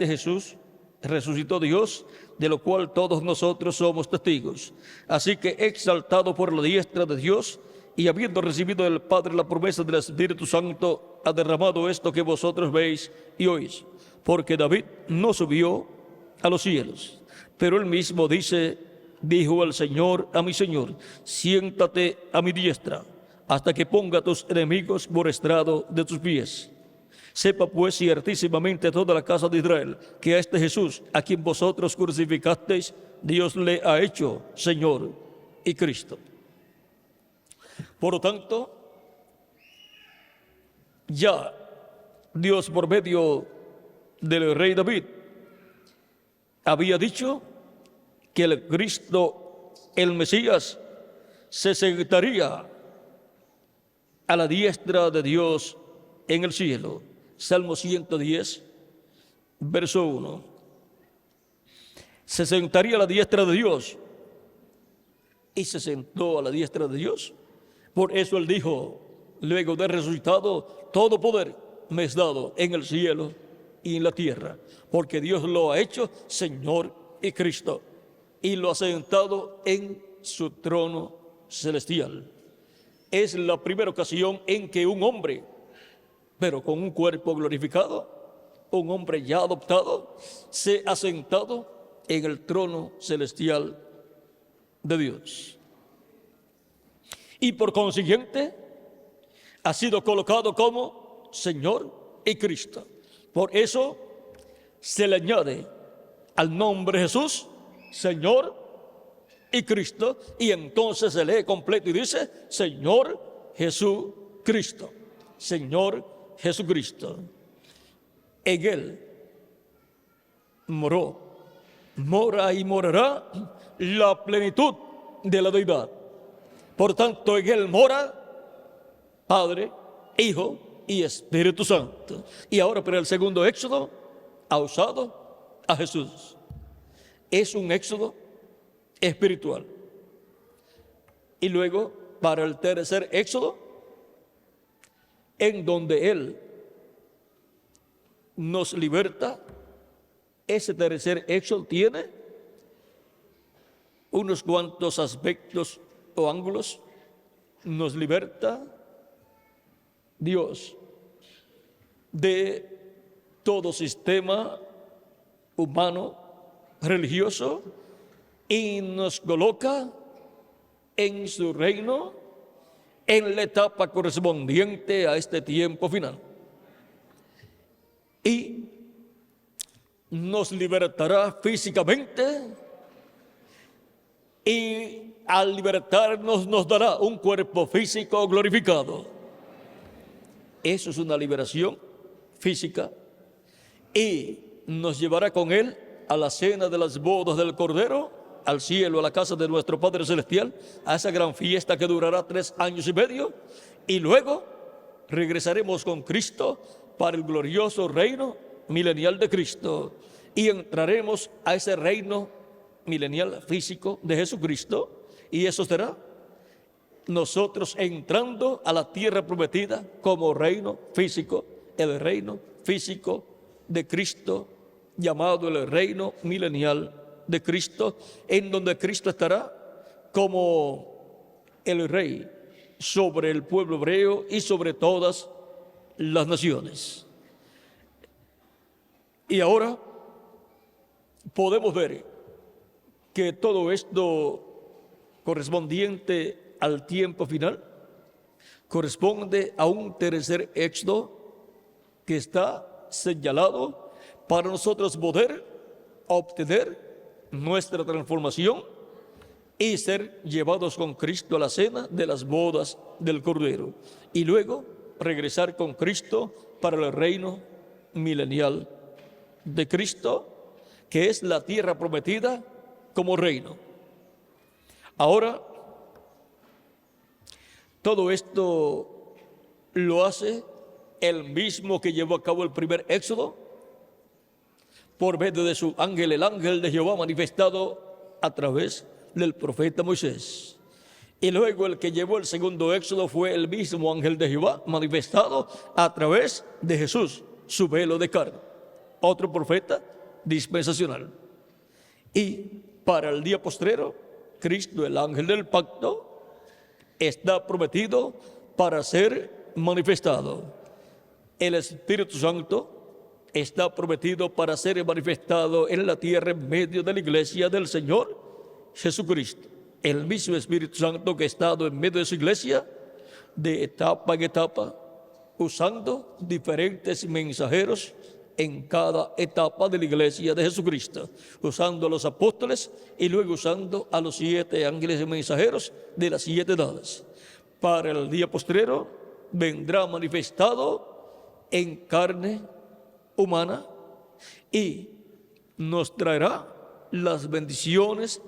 Jesús resucitó Dios, de lo cual todos nosotros somos testigos. Así que, exaltado por la diestra de Dios y habiendo recibido del Padre la promesa del Espíritu Santo, ha derramado esto que vosotros veis y oís. Porque David no subió a los cielos, pero él mismo dijo el Señor a mi Señor: siéntate a mi diestra, hasta que ponga a tus enemigos por estrado de tus pies. Sepa pues ciertísimamente toda la casa de Israel, que a este Jesús, a quien vosotros crucificasteis, Dios le ha hecho Señor y Cristo. Por lo tanto, ya Dios, por medio del rey David, había dicho que el Cristo, el Mesías, se sentaría a la diestra de Dios en el cielo. Salmo 110, verso 1. Se sentaría a la diestra de Dios, y se sentó a la diestra de Dios. Por eso él dijo, luego de resucitado: todo poder me es dado en el cielo y en la tierra, porque Dios lo ha hecho Señor y Cristo, y lo ha sentado en su trono celestial. Es la primera ocasión en que un hombre, pero con un cuerpo glorificado, un hombre ya adoptado, se ha sentado en el trono celestial de Dios. Y por consiguiente, ha sido colocado como Señor y Cristo. Por eso se le añade al nombre Jesús, Señor y Cristo, y entonces se lee completo y dice: Señor Jesucristo, Señor Jesucristo. En Él mora y morará la plenitud de la deidad. Por tanto, en Él mora Padre, Hijo y Espíritu Santo. Y ahora, para el segundo éxodo, ha usado a Jesús. Es un éxodo espiritual. Y luego, para el tercer éxodo, en donde Él nos liberta, ese tercer éxodo tiene unos cuantos aspectos o ángulos. Nos liberta Dios de todo sistema humano, religioso, y nos coloca en su reino en la etapa correspondiente a este tiempo final. Y nos libertará físicamente, y al libertarnos nos dará un cuerpo físico glorificado. Eso es una liberación física, y nos llevará con Él a la cena de las bodas del Cordero, al cielo, a la casa de nuestro Padre Celestial, a esa gran fiesta que durará 3 años y medio, y luego regresaremos con Cristo para el glorioso reino milenial de Cristo, y entraremos a ese reino milenial físico de Jesucristo, y eso será nosotros entrando a la tierra prometida como reino físico, el reino físico de Cristo, llamado el reino milenial de Cristo, en donde Cristo estará como el rey sobre el pueblo hebreo y sobre todas las naciones. Y ahora podemos ver que todo esto correspondiente al tiempo final corresponde a un tercer éxodo que está señalado para nosotros poder obtener nuestra transformación y ser llevados con Cristo a la cena de las bodas del Cordero, y luego regresar con Cristo para el reino milenial de Cristo, que es la tierra prometida como reino. Ahora, Todo esto lo hace el mismo que llevó a cabo el primer éxodo por medio de su ángel, el ángel de Jehová manifestado a través del profeta Moisés. Y luego el que llevó el segundo éxodo fue el mismo ángel de Jehová manifestado a través de Jesús, su velo de carne, otro profeta dispensacional. Y para el día postrero, Cristo, el ángel del pacto, está prometido para ser manifestado. El Espíritu Santo está prometido para ser manifestado en la tierra en medio de la iglesia del Señor Jesucristo. El mismo Espíritu Santo que ha estado en medio de su iglesia de etapa en etapa, usando diferentes mensajeros en cada etapa de la iglesia de Jesucristo, usando a los apóstoles y luego usando a los 7 ángeles y mensajeros de las 7 edades. Para el día postrero vendrá manifestado en carne humana y nos traerá las bendiciones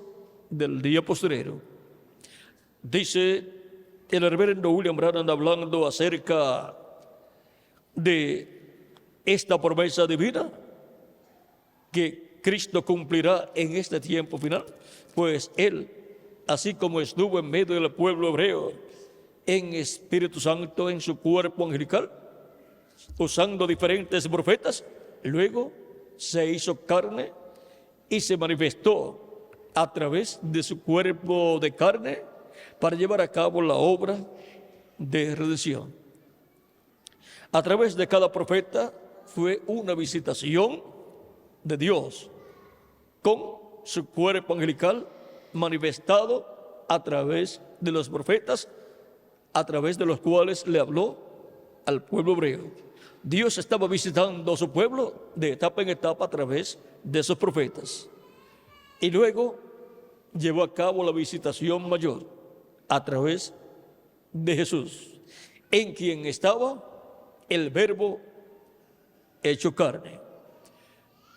del día postrero. Dice el reverendo William Branham, hablando acerca de esta promesa divina que Cristo cumplirá en este tiempo final, pues Él, así como estuvo en medio del pueblo hebreo en Espíritu Santo, en su cuerpo angelical, usando diferentes profetas, luego se hizo carne y se manifestó a través de su cuerpo de carne para llevar a cabo la obra de redención. A través de cada profeta fue una visitación de Dios con su cuerpo angelical manifestado a través de los profetas, a través de los cuales le habló al pueblo hebreo. Dios estaba visitando a su pueblo de etapa en etapa a través de esos profetas. Y luego llevó a cabo la visitación mayor a través de Jesús, en quien estaba el Verbo hecho carne.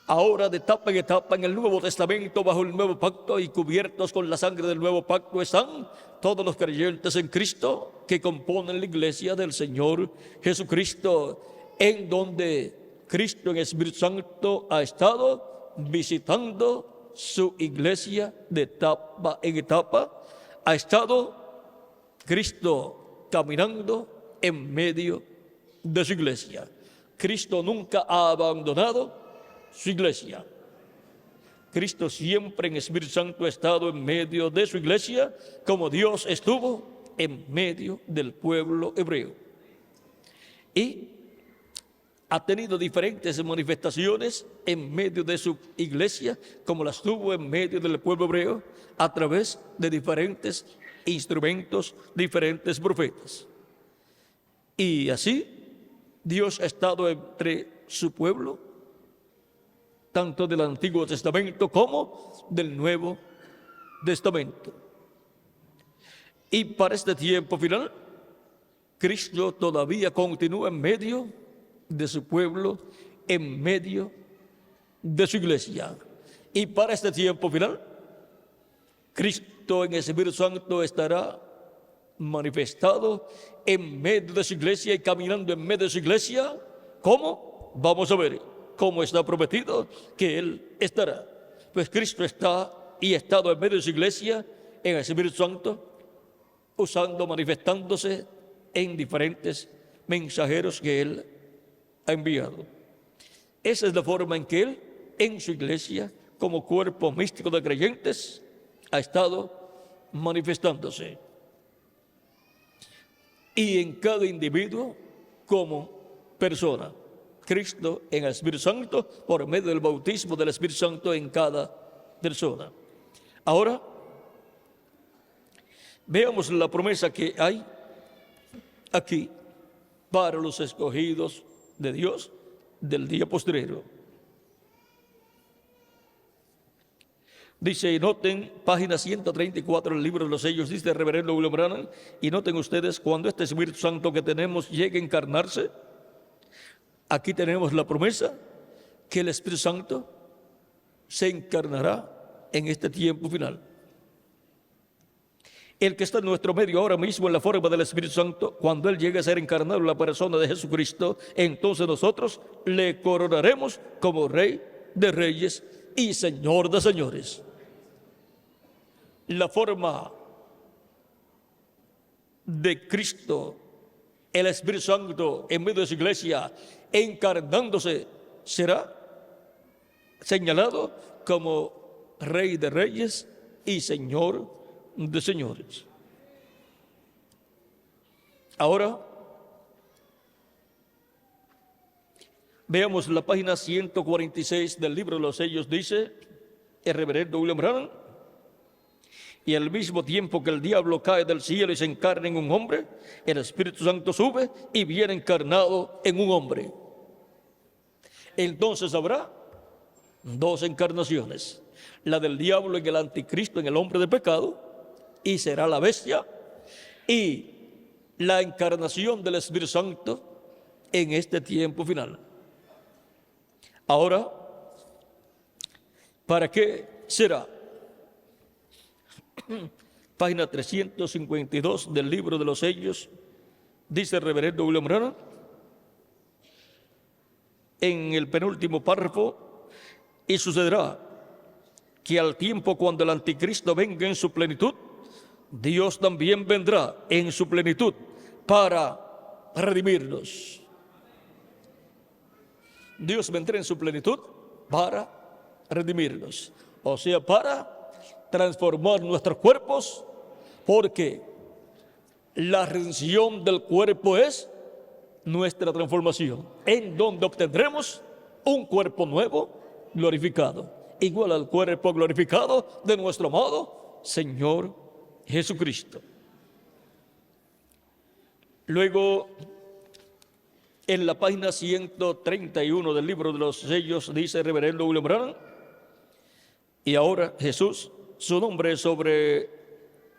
Ahora, de etapa en etapa, en el Nuevo Testamento, bajo el nuevo pacto y cubiertos con la sangre del nuevo pacto, están todos los creyentes en Cristo que componen la iglesia del Señor Jesucristo, en donde Cristo en Espíritu Santo ha estado visitando su iglesia de etapa en etapa. Ha estado Cristo caminando en medio de su iglesia. Cristo nunca ha abandonado su iglesia. Cristo siempre en Espíritu Santo ha estado en medio de su iglesia, como Dios estuvo en medio del pueblo hebreo. Y ha tenido diferentes manifestaciones en medio de su iglesia, como las tuvo en medio del pueblo hebreo, a través de diferentes instrumentos, diferentes profetas. Y así, Dios ha estado entre su pueblo, tanto del Antiguo Testamento como del Nuevo Testamento. Y para este tiempo final, Cristo todavía continúa en medio de su pueblo, en medio de su iglesia. Y para este tiempo final, Cristo en el Espíritu Santo estará manifestado en medio de su iglesia y caminando en medio de su iglesia. ¿Cómo? Vamos a ver cómo está prometido que Él estará. Pues Cristo está y ha estado en medio de su iglesia en el Espíritu Santo, manifestándose en diferentes mensajeros que Él ha enviado. Esa es la forma en que Él, en su iglesia, como cuerpo místico de creyentes, ha estado manifestándose. Y en cada individuo como persona. Cristo en el Espíritu Santo, por medio del bautismo del Espíritu Santo en cada persona. Ahora, veamos la promesa que hay aquí para los escogidos de Dios del día postrero. Dice, y noten, página 134 del libro de los sellos, dice el reverendo William Branham, y noten ustedes, cuando este Espíritu Santo que tenemos llegue a encarnarse, aquí tenemos la promesa que el Espíritu Santo se encarnará en este tiempo final. El que está en nuestro medio ahora mismo en la forma del Espíritu Santo, cuando Él llegue a ser encarnado en la persona de Jesucristo, entonces nosotros le coronaremos como Rey de Reyes y Señor de Señores. La forma de Cristo, el Espíritu Santo en medio de su iglesia, encarnándose, será señalado como Rey de Reyes y Señor de Señores. Ahora, veamos la página 146 del libro de los sellos. Dice el reverendo William Branham: y al mismo tiempo que el diablo cae del cielo y se encarna en un hombre, el Espíritu Santo sube y viene encarnado en un hombre. Entonces habrá dos encarnaciones: la del diablo en el anticristo, en el hombre de pecado, y será la bestia, y la encarnación del Espíritu Santo en este tiempo final. Ahora, ¿para qué será? Página 352 del libro de los sellos, dice el reverendo William Branham, en el penúltimo párrafo: y sucederá que al tiempo cuando el anticristo venga en su plenitud, Dios también vendrá en su plenitud para redimirnos. Dios vendrá en su plenitud para redimirnos, o sea, para transformar nuestros cuerpos, porque la redención del cuerpo es nuestra transformación, en donde obtendremos un cuerpo nuevo, glorificado, igual al cuerpo glorificado de nuestro amado Señor Jesucristo. Luego, en la página 131 del libro de los sellos, dice el reverendo William Branham: y ahora Jesús, su nombre sobre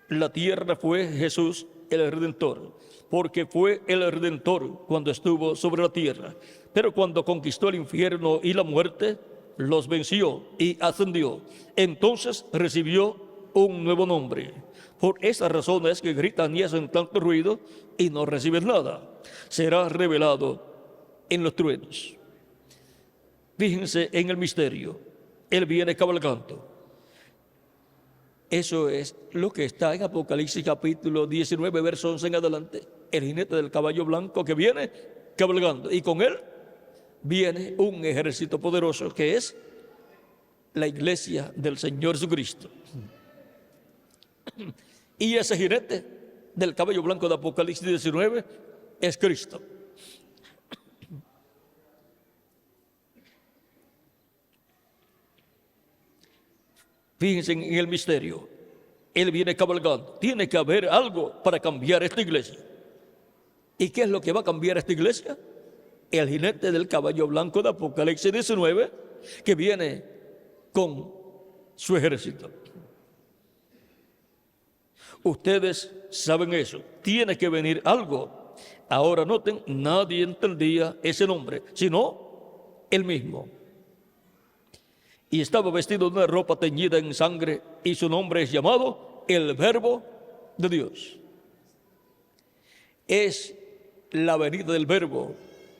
la tierra fue Jesús el Redentor, porque fue el Redentor cuando estuvo sobre la tierra, pero cuando conquistó el infierno y la muerte, los venció y ascendió. Entonces recibió un nuevo nombre. Por esa razón es que gritan y hacen tanto ruido y no reciben nada. Será revelado en los truenos. Fíjense en el misterio: Él viene cabalgando. Eso es lo que está en Apocalipsis capítulo 19, verso 11 en adelante. El jinete del caballo blanco que viene cabalgando, y con él viene un ejército poderoso que es la iglesia del Señor Jesucristo. Y ese jinete del caballo blanco de Apocalipsis 19 es Cristo. Fíjense en el misterio: Él viene cabalgando. Tiene que haber algo para cambiar esta iglesia. ¿Y qué es lo que va a cambiar esta iglesia? El jinete del caballo blanco de Apocalipsis 19, que viene con su ejército. Ustedes saben eso. Tiene que venir algo. Ahora noten, nadie entendía ese nombre, sino Él mismo. Y estaba vestido de una ropa teñida en sangre, y su nombre es llamado el Verbo de Dios. Es la venida del Verbo.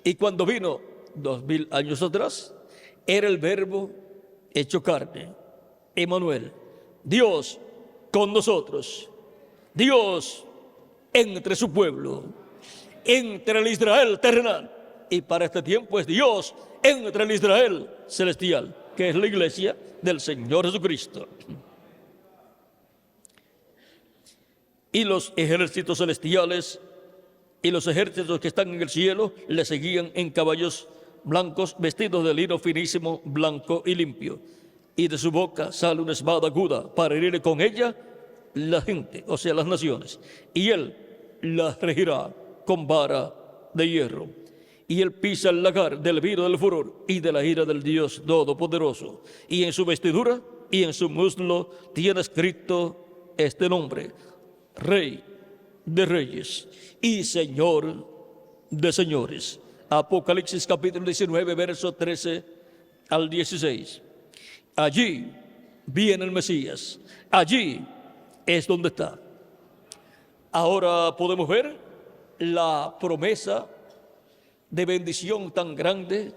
Y cuando vino 2000 años atrás, era el Verbo hecho carne, Emmanuel, Dios con nosotros, Dios entre su pueblo, entre el Israel terrenal. Y para este tiempo es Dios entre el Israel celestial, que es la iglesia del Señor Jesucristo. Y los ejércitos celestiales y los ejércitos que están en el cielo le seguían en caballos blancos, vestidos de lino finísimo, blanco y limpio. Y de su boca sale una espada aguda para herir con ella la gente, o sea, las naciones. Y él las regirá con vara de hierro. Y él pisa el lagar del vino del furor y de la ira del Dios Todopoderoso. Y en su vestidura y en su muslo tiene escrito este nombre: Rey de Reyes y Señor de Señores. Apocalipsis capítulo 19, verso 13 al 16. Allí viene el Mesías. Allí es donde está. Ahora podemos ver la promesa de bendición tan grande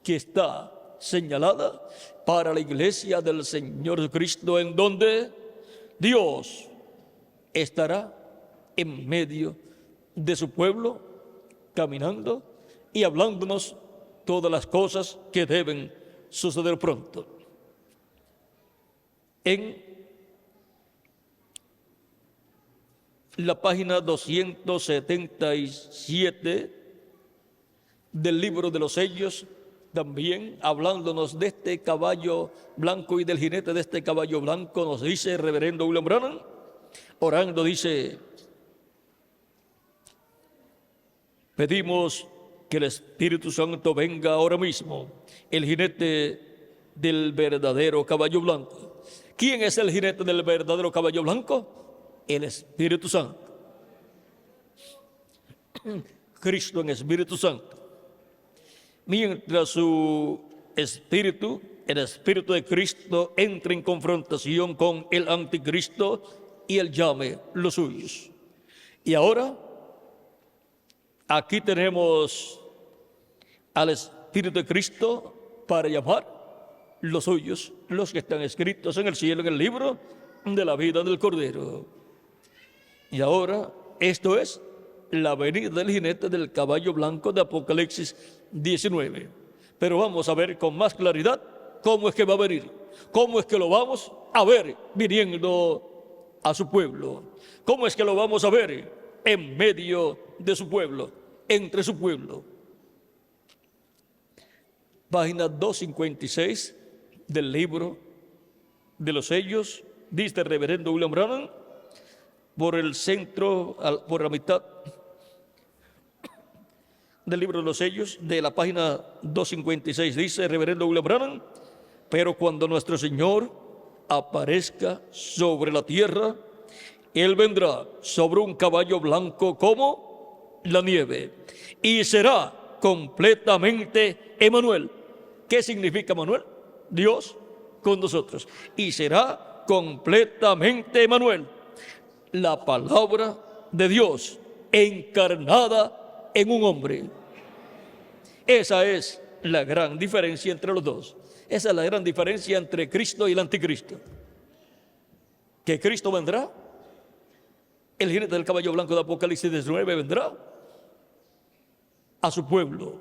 que está señalada para la iglesia del Señor Jesucristo, en donde Dios estará en medio de su pueblo, caminando y hablándonos todas las cosas que deben suceder pronto. En la página 277 del libro de los sellos, también hablándonos de este caballo blanco y del jinete de este caballo blanco, nos dice el reverendo William Branham, orando, dice: pedimos que el Espíritu Santo venga ahora mismo, el jinete del verdadero caballo blanco. ¿Quién es el jinete del verdadero caballo blanco? El Espíritu Santo. Cristo en Espíritu Santo. Mientras su espíritu, el Espíritu de Cristo, entre en confrontación con el anticristo y él llame los suyos. Y ahora, aquí tenemos al Espíritu de Cristo para llamar los suyos, los que están escritos en el cielo, en el libro de la vida del Cordero. Y ahora, esto es la venida del jinete del caballo blanco de Apocalipsis 19. Pero vamos a ver con más claridad cómo es que va a venir, cómo es que lo vamos a ver viniendo a su pueblo, cómo es que lo vamos a ver en medio de su pueblo, entre su pueblo. Página 256 del libro de los sellos, dice el reverendo William Branham, por el centro, por la mitad del libro de los sellos, de la página 256, dice el reverendo William Branham: pero cuando nuestro Señor aparezca sobre la tierra, Él vendrá sobre un caballo blanco como la nieve, y será completamente Emmanuel. ¿Qué significa Emmanuel? Dios con nosotros. Y será completamente Emmanuel, la palabra de Dios encarnada en un hombre. Esa es la gran diferencia entre los dos. Esa es la gran diferencia entre Cristo y el anticristo. Que Cristo vendrá, el jinete del caballo blanco de Apocalipsis 19 vendrá a su pueblo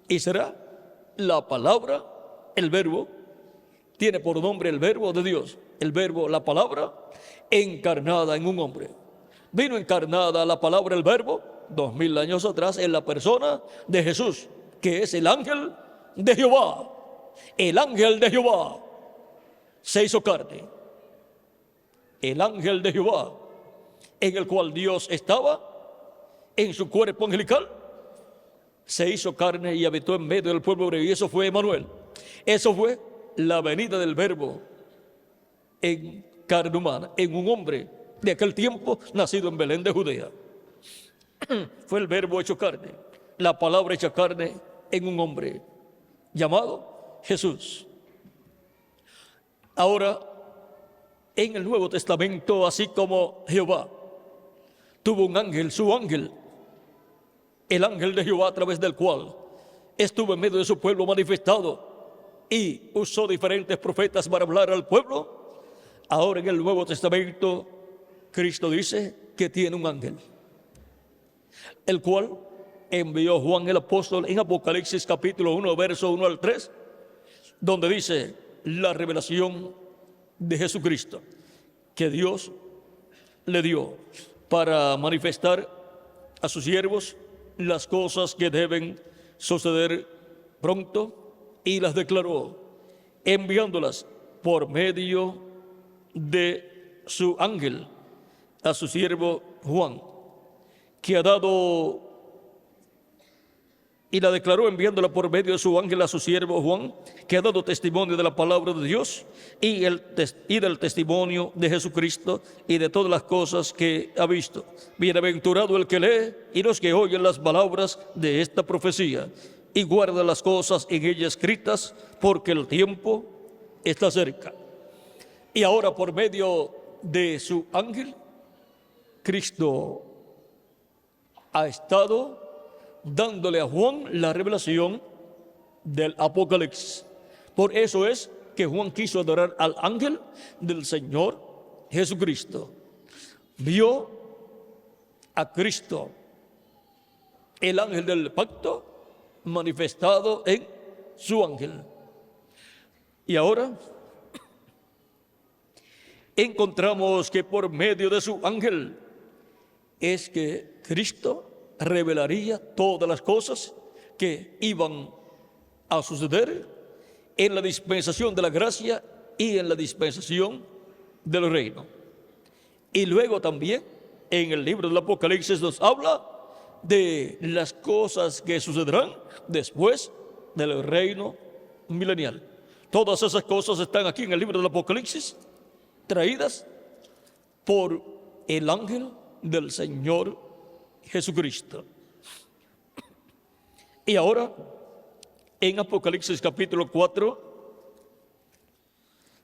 y será la palabra, el verbo, tiene por nombre el verbo de Dios, el verbo, la palabra, encarnada en un hombre. Vino encarnada la palabra, el verbo, 2000 años atrás, en la persona de Jesús, que es el ángel de Jehová. El ángel de Jehová se hizo carne. El ángel de Jehová, en el cual Dios estaba, en su cuerpo angelical, se hizo carne y habitó en medio del pueblo hebreo. Y eso fue Emmanuel. Eso fue la venida del verbo en carne humana, en un hombre de aquel tiempo, nacido en Belén de Judea. Fue el verbo hecho carne, la palabra hecha carne en un hombre llamado Jesús. Ahora, en el Nuevo Testamento, así como Jehová tuvo un ángel, su ángel, el ángel de Jehová, a través del cual estuvo en medio de su pueblo manifestado y usó diferentes profetas para hablar al pueblo, ahora en el Nuevo Testamento Cristo dice que tiene un ángel, el cual envió Juan el apóstol en Apocalipsis capítulo 1, verso 1 al 3, donde dice la revelación de Jesucristo que Dios le dio para manifestar a sus siervos las cosas que deben suceder pronto, y las declaró enviándolas por medio de su ángel a su siervo Juan, que ha dado, y la declaró enviándola por medio de su ángel a su siervo Juan, que ha dado testimonio de la palabra de Dios y del testimonio de Jesucristo y de todas las cosas que ha visto. Bienaventurado el que lee y los que oyen las palabras de esta profecía y guarda las cosas en ella escritas, porque el tiempo está cerca. Y ahora, por medio de su ángel, Cristo ha estado dándole a Juan la revelación del Apocalipsis. Por eso es que Juan quiso adorar al ángel del Señor Jesucristo. Vio a Cristo, el ángel del pacto, manifestado en su ángel. Y ahora encontramos que por medio de su ángel es que Cristo revelaría todas las cosas que iban a suceder en la dispensación de la gracia y en la dispensación del reino. Y luego también en el libro del Apocalipsis nos habla de las cosas que sucederán después del reino milenial. Todas esas cosas están aquí en el libro del Apocalipsis, traídas por el ángel del Señor Jesucristo. Y ahora, en Apocalipsis capítulo 4,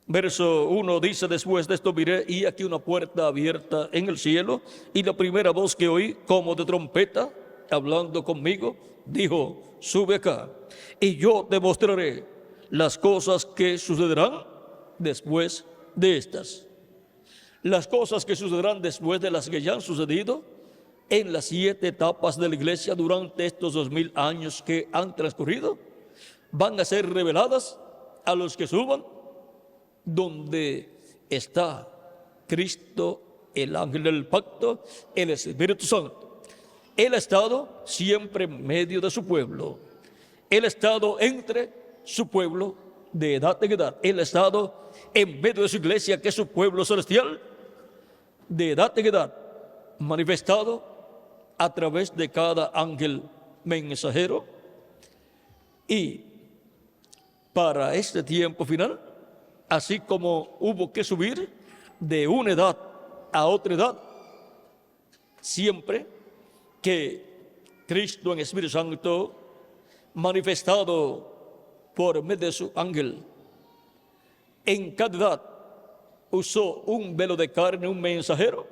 verso 1 dice: después de esto miré y aquí una puerta abierta en el cielo, y la primera voz que oí como de trompeta hablando conmigo dijo: sube acá y yo te mostraré las cosas que sucederán después de estas. Las cosas que sucederán después de las que ya han sucedido en las 7 etapas de la iglesia durante estos 2000 años que han transcurrido, van a ser reveladas a los que suban donde está Cristo, el ángel del pacto, el Espíritu Santo. Él ha estado siempre en medio de su pueblo. Él ha estado entre su pueblo de edad en edad. Él ha estado en medio de su iglesia, que es su pueblo celestial, de edad en edad, manifestado a través de cada ángel mensajero. Y para este tiempo final, así como hubo que subir de una edad a otra edad, siempre que Cristo en Espíritu Santo, manifestado por medio de su ángel, en cada edad usó un velo de carne, un mensajero,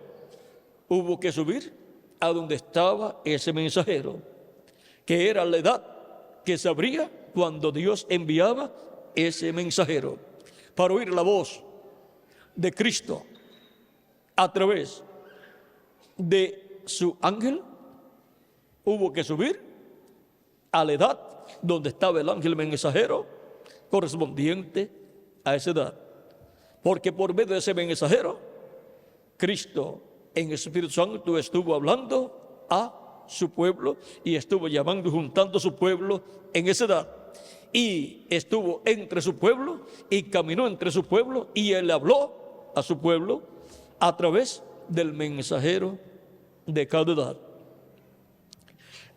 hubo que subir a donde estaba ese mensajero, que era la edad que se abría cuando Dios enviaba ese mensajero, para oír la voz de Cristo a través de su ángel. Hubo que subir a la edad donde estaba el ángel mensajero correspondiente a esa edad, porque por medio de ese mensajero, Cristo en el Espíritu Santo estuvo hablando a su pueblo y estuvo llamando y juntando a su pueblo en esa edad. Y estuvo entre su pueblo y caminó entre su pueblo, y él habló a su pueblo a través del mensajero de cada edad.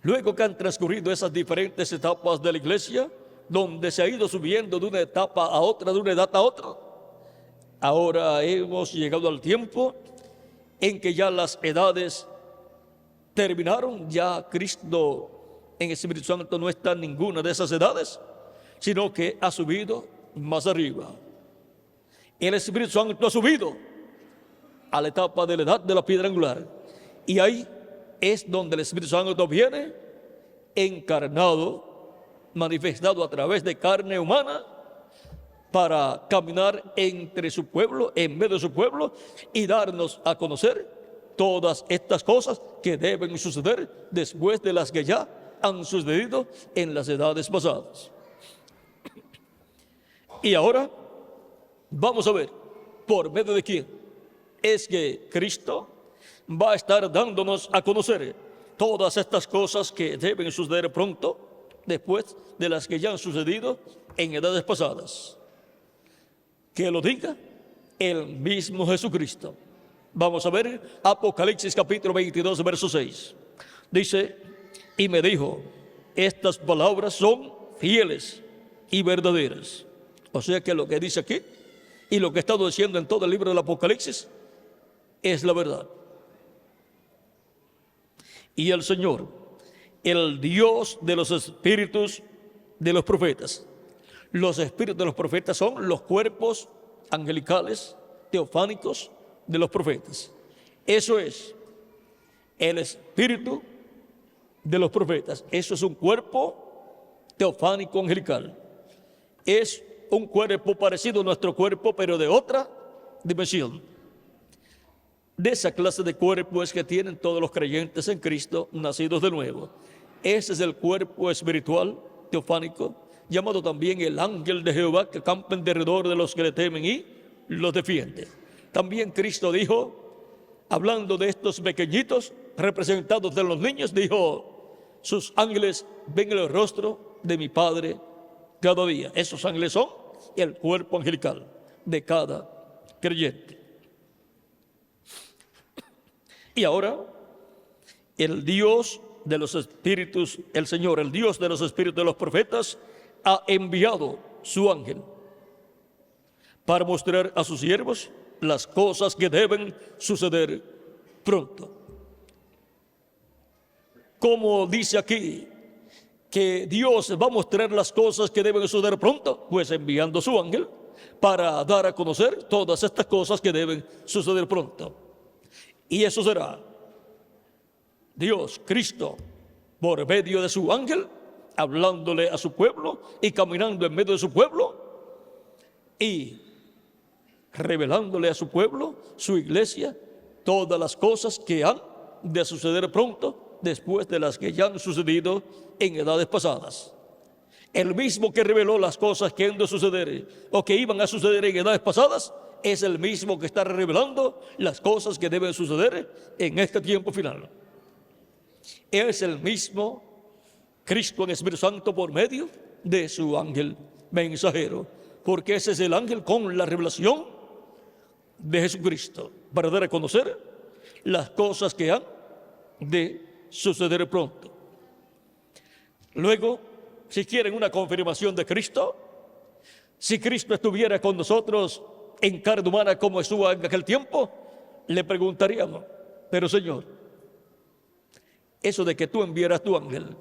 Luego que han transcurrido esas diferentes etapas de la iglesia, donde se ha ido subiendo de una etapa a otra, de una edad a otra, ahora hemos llegado al tiempo en que ya las edades terminaron. Ya Cristo en el Espíritu Santo no está en ninguna de esas edades, sino que ha subido más arriba. El Espíritu Santo ha subido a la etapa de la edad de la piedra angular, y ahí es donde el Espíritu Santo viene encarnado, manifestado a través de carne humana, para caminar entre su pueblo, en medio de su pueblo, y darnos a conocer todas estas cosas que deben suceder después de las que ya han sucedido en las edades pasadas. Y ahora vamos a ver por medio de quién es que Cristo va a estar dándonos a conocer todas estas cosas que deben suceder pronto después de las que ya han sucedido en edades pasadas. Que lo diga el mismo Jesucristo. Vamos a ver Apocalipsis capítulo 22, verso 6. Dice: y me dijo, estas palabras son fieles y verdaderas. O sea que lo que dice aquí y lo que he estado diciendo en todo el libro del Apocalipsis es la verdad. Y el Señor, el Dios de los espíritus de los profetas. Los espíritus de los profetas son los cuerpos angelicales, teofánicos de los profetas. Eso es el espíritu de los profetas. Eso es un cuerpo teofánico angelical. Es un cuerpo parecido a nuestro cuerpo, pero de otra dimensión. De esa clase de cuerpo es que tienen todos los creyentes en Cristo, nacidos de nuevo. Ese es el cuerpo espiritual teofánico, llamado también el ángel de Jehová, que campa en derredor de los que le temen y los defiende. También Cristo dijo, hablando de estos pequeñitos representados de los niños, dijo, sus ángeles ven el rostro de mi Padre cada día. Esos ángeles son el cuerpo angelical de cada creyente. Y ahora, el Dios de los espíritus, el Señor, el Dios de los espíritus de los profetas, ha enviado su ángel para mostrar a sus siervos las cosas que deben suceder pronto. Como dice aquí que Dios va a mostrar las cosas que deben suceder pronto, pues enviando su ángel para dar a conocer todas estas cosas que deben suceder pronto. Y eso será Dios, Cristo, por medio de su ángel, hablándole a su pueblo y caminando en medio de su pueblo y revelándole a su pueblo, su iglesia, todas las cosas que han de suceder pronto después de las que ya han sucedido en edades pasadas. El mismo que reveló las cosas que han de suceder o que iban a suceder en edades pasadas es el mismo que está revelando las cosas que deben suceder en este tiempo final. Es el mismo Cristo en Espíritu Santo por medio de su ángel mensajero, porque ese es el ángel con la revelación de Jesucristo para dar a conocer las cosas que han de suceder pronto. Luego, si quieren una confirmación de Cristo, si Cristo estuviera con nosotros en carne humana como estuvo en aquel tiempo, le preguntaríamos, pero Señor, eso de que tú enviaras tu ángel,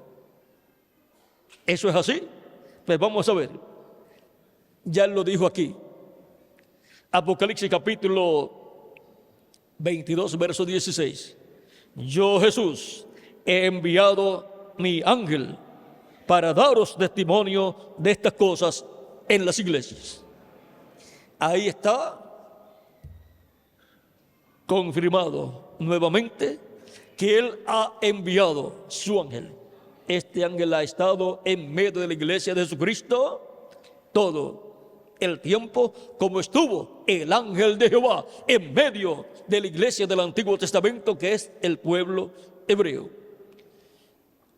¿eso es así? Pues vamos a ver. Ya él lo dijo aquí. Apocalipsis capítulo 22, verso 16. Yo, Jesús, he enviado mi ángel para daros testimonio de estas cosas en las iglesias. Ahí está confirmado nuevamente que Él ha enviado su ángel. Este ángel ha estado en medio de la iglesia de Jesucristo todo el tiempo, como estuvo el ángel de Jehová en medio de la iglesia del Antiguo Testamento, que es el pueblo hebreo.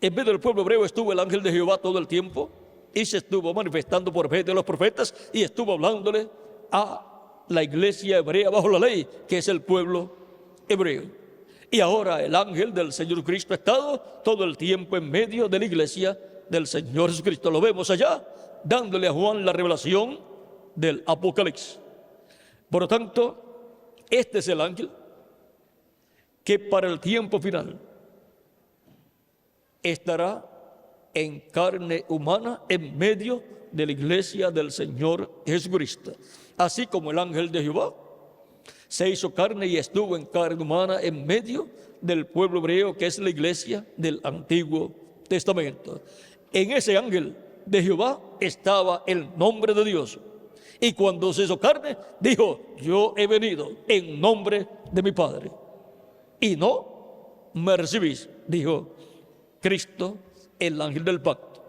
En medio del pueblo hebreo estuvo el ángel de Jehová todo el tiempo y se estuvo manifestando por medio de los profetas y estuvo hablándole a la iglesia hebrea bajo la ley, que es el pueblo hebreo. Y ahora el ángel del Señor Cristo ha estado todo el tiempo en medio de la iglesia del Señor Jesucristo. Lo vemos allá, dándole a Juan la revelación del Apocalipsis. Por lo tanto, este es el ángel que para el tiempo final estará en carne humana en medio de la iglesia del Señor Jesucristo. Así como el ángel de Jehová se hizo carne y estuvo en carne humana en medio del pueblo hebreo, que es la iglesia del Antiguo Testamento. En ese ángel de Jehová estaba el nombre de Dios. Y cuando se hizo carne, dijo, yo he venido en nombre de mi Padre. Y no me recibís, dijo Cristo, el ángel del pacto.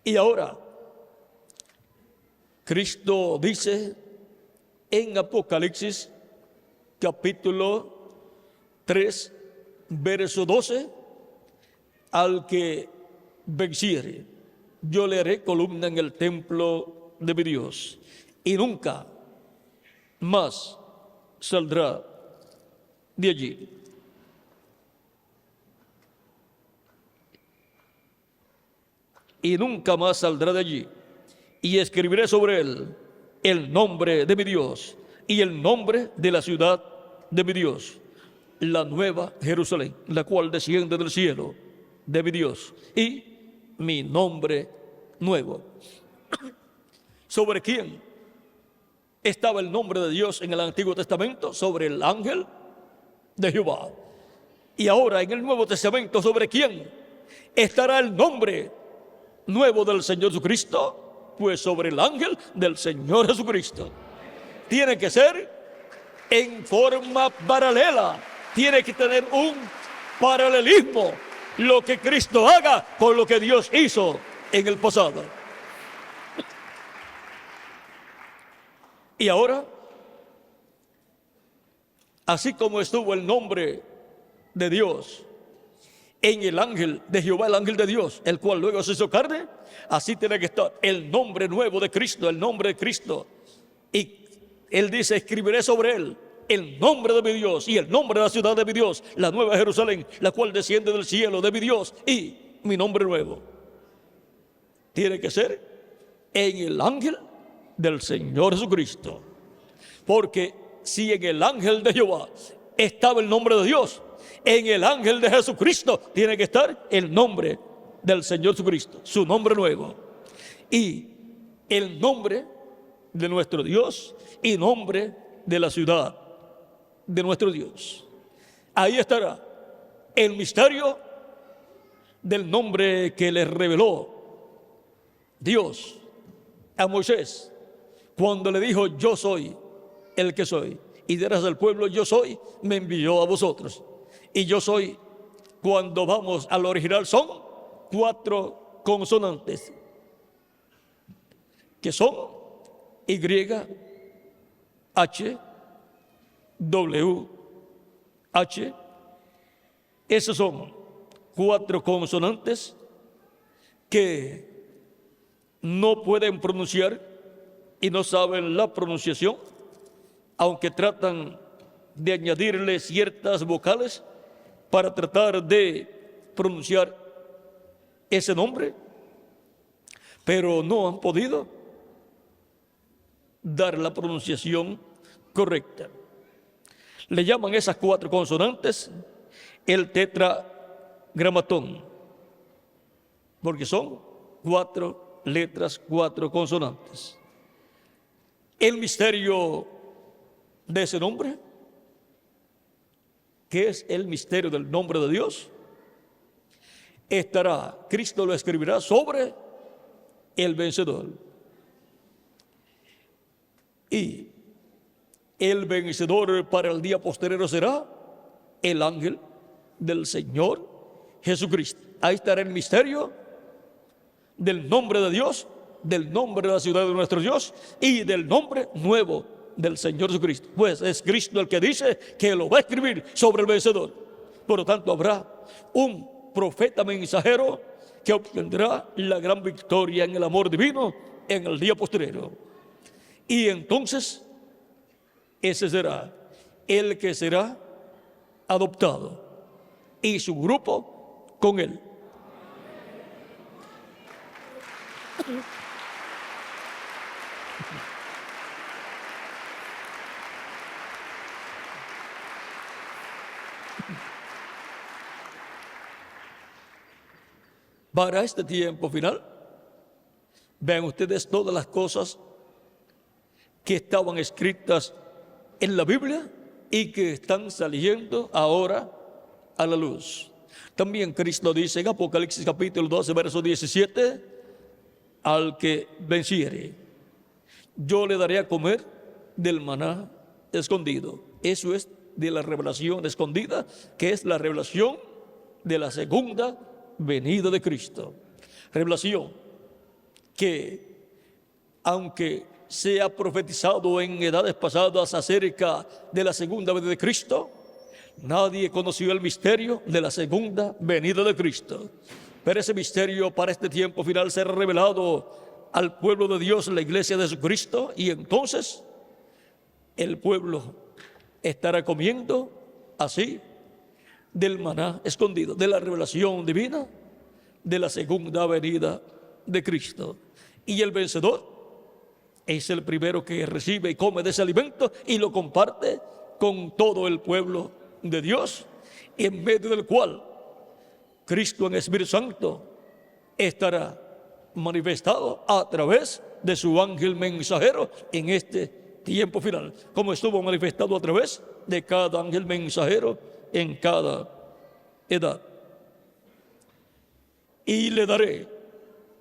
Y ahora, Cristo dice en Apocalipsis capítulo 3, verso 12, al que venciere, yo le haré columna en el templo de mi Dios, y nunca más saldrá de allí. Y nunca más saldrá de allí. Y escribiré sobre él el nombre de mi Dios y el nombre de la ciudad de mi Dios, la nueva Jerusalén, la cual desciende del cielo de mi Dios, y mi nombre nuevo. ¿Sobre quién estaba el nombre de Dios en el Antiguo Testamento? Sobre el ángel de Jehová. Y ahora en el Nuevo Testamento, ¿sobre quién estará el nombre nuevo del Señor Jesucristo? Pues sobre el ángel del Señor Jesucristo. Tiene que ser en forma paralela. Tiene que tener un paralelismo. Lo que Cristo haga con lo que Dios hizo en el pasado. Y ahora, así como estuvo el nombre de Dios en el ángel de Jehová, el ángel de Dios, el cual luego se hizo carne, así tiene que estar el nombre nuevo de Cristo, el nombre de Cristo. Y Él dice, escribiré sobre él el nombre de mi Dios y el nombre de la ciudad de mi Dios, la nueva Jerusalén, la cual desciende del cielo de mi Dios, y mi nombre nuevo. Tiene que ser en el ángel del Señor Jesucristo. Porque si en el ángel de Jehová estaba el nombre de Dios, en el ángel de Jesucristo tiene que estar el nombre del Señor Jesucristo, su nombre nuevo. Y el nombre de nuestro Dios y nombre de la ciudad de nuestro Dios. Ahí estará el misterio del nombre que le reveló Dios a Moisés cuando le dijo, yo soy el que soy. Y dirás al pueblo, yo soy, me envió a vosotros. Y yo soy, cuando vamos al original, son 4 consonantes, que son Y, H, W, H. Esos son 4 consonantes que no pueden pronunciar y no saben la pronunciación, aunque tratan de añadirle ciertas vocales para tratar de pronunciar ese nombre, pero no han podido dar la pronunciación correcta. Le llaman esas 4 consonantes el tetragramatón, porque son 4 letras, 4 consonantes. El misterio de ese nombre, que es el misterio del nombre de Dios, estará, Cristo lo escribirá sobre el vencedor. Y el vencedor para el día posterior será el ángel del Señor Jesucristo. Ahí estará el misterio del nombre de Dios, del nombre de la ciudad de nuestro Dios y del nombre nuevo del Señor Jesucristo. Pues es Cristo el que dice que lo va a escribir sobre el vencedor. Por lo tanto, habrá un profeta mensajero que obtendrá la gran victoria en el amor divino en el día posterior. Y entonces, ese será el que será adoptado y su grupo con él. Para este tiempo final, vean ustedes todas las cosas que estaban escritas en la Biblia y que están saliendo ahora a la luz. También Cristo dice en Apocalipsis capítulo 12, verso 17, al que venciere, yo le daré a comer del maná escondido. Eso es de la revelación escondida, que es la revelación de la segunda venida de Cristo. Revelación que, aunque se ha profetizado en edades pasadas acerca de la segunda venida de Cristo, nadie conoció el misterio de la segunda venida de Cristo. Pero ese misterio para este tiempo final será revelado al pueblo de Dios, la iglesia de Jesucristo, y entonces el pueblo estará comiendo así del maná escondido, de la revelación divina de la segunda venida de Cristo. Y el vencedor es el primero que recibe y come de ese alimento y lo comparte con todo el pueblo de Dios, en medio del cual Cristo en Espíritu Santo estará manifestado a través de su ángel mensajero en este tiempo final, como estuvo manifestado a través de cada ángel mensajero en cada edad. Y le daré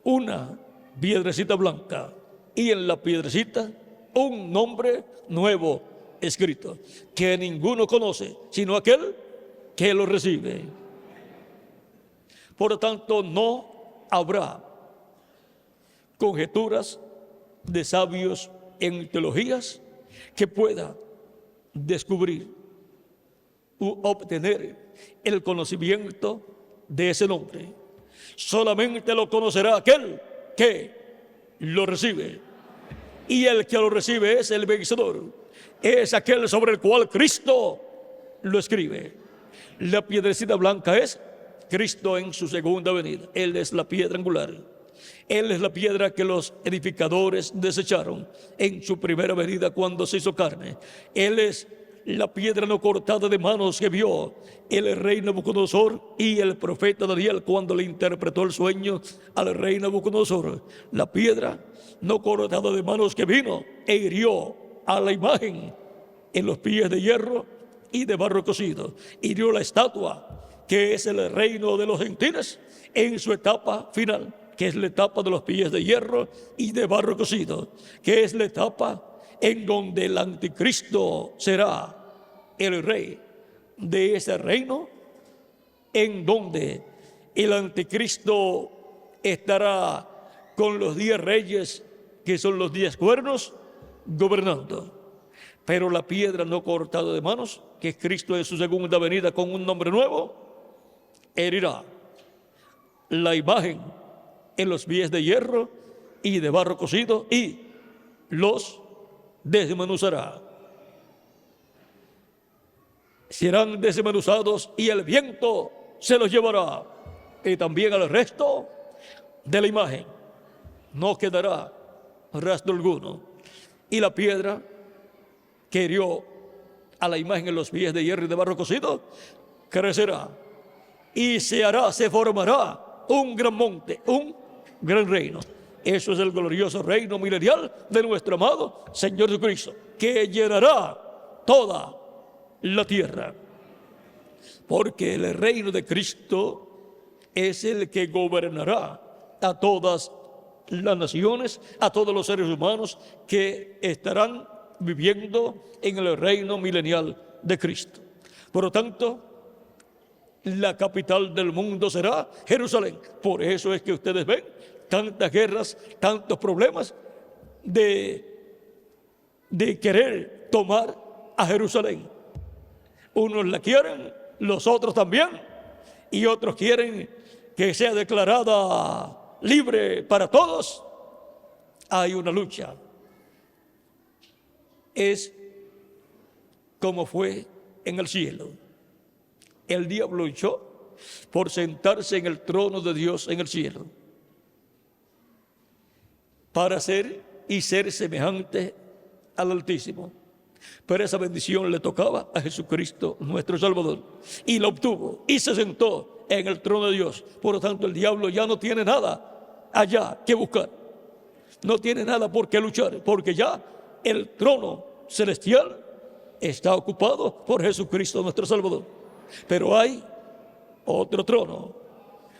una piedrecita blanca, y en la piedrecita un nombre nuevo escrito, que ninguno conoce, sino aquel que lo recibe. Por lo tanto, no habrá conjeturas de sabios en teologías que puedan descubrir u obtener el conocimiento de ese nombre. Solamente lo conocerá aquel que lo recibe. Y el que lo recibe es el vencedor. Es aquel sobre el cual Cristo lo escribe. La piedrecita blanca es Cristo en su segunda venida. Él es la piedra angular. Él es la piedra que los edificadores desecharon en su primera venida cuando se hizo carne. Él es la piedra no cortada de manos que vio el rey Nabucodonosor y el profeta Daniel cuando le interpretó el sueño al rey Nabucodonosor. La piedra no cortada de manos que vino e hirió a la imagen en los pies de hierro y de barro cocido. Hirió la estatua, que es el reino de los gentiles, en su etapa final, que es la etapa de los pies de hierro y de barro cocido, que es la etapa en donde el anticristo será el rey de ese reino, en donde el anticristo estará con los 10 reyes, que son los 10 cuernos, gobernando. Pero la piedra no cortada de manos, que es Cristo en su segunda venida con un nombre nuevo, herirá la imagen en los pies de hierro y de barro cocido y los desmenuzará. Serán desmenuzados y el viento se los llevará, y también al resto de la imagen no quedará rastro alguno. Y la piedra que hirió a la imagen en los pies de hierro y de barro cocido crecerá y se formará un gran monte, un gran reino. Eso es el glorioso reino milenial de nuestro amado Señor Jesucristo, que llenará toda la tierra. Porque el reino de Cristo es el que gobernará a todas las naciones, a todos los seres humanos que estarán viviendo en el reino milenial de Cristo. Por lo tanto, la capital del mundo será Jerusalén. Por eso es que ustedes ven tantas guerras, tantos problemas de querer tomar a Jerusalén. Unos la quieren, los otros también, y otros quieren que sea declarada libre para todos. Hay una lucha. Es como fue en el cielo. El diablo luchó por sentarse en el trono de Dios en el cielo, para ser semejante al Altísimo. Pero esa bendición le tocaba a Jesucristo, nuestro Salvador, y la obtuvo y se sentó en el trono de Dios. Por lo tanto, el diablo ya no tiene nada allá que buscar, no tiene nada por qué luchar, porque ya el trono celestial está ocupado por Jesucristo, nuestro Salvador. Pero hay otro trono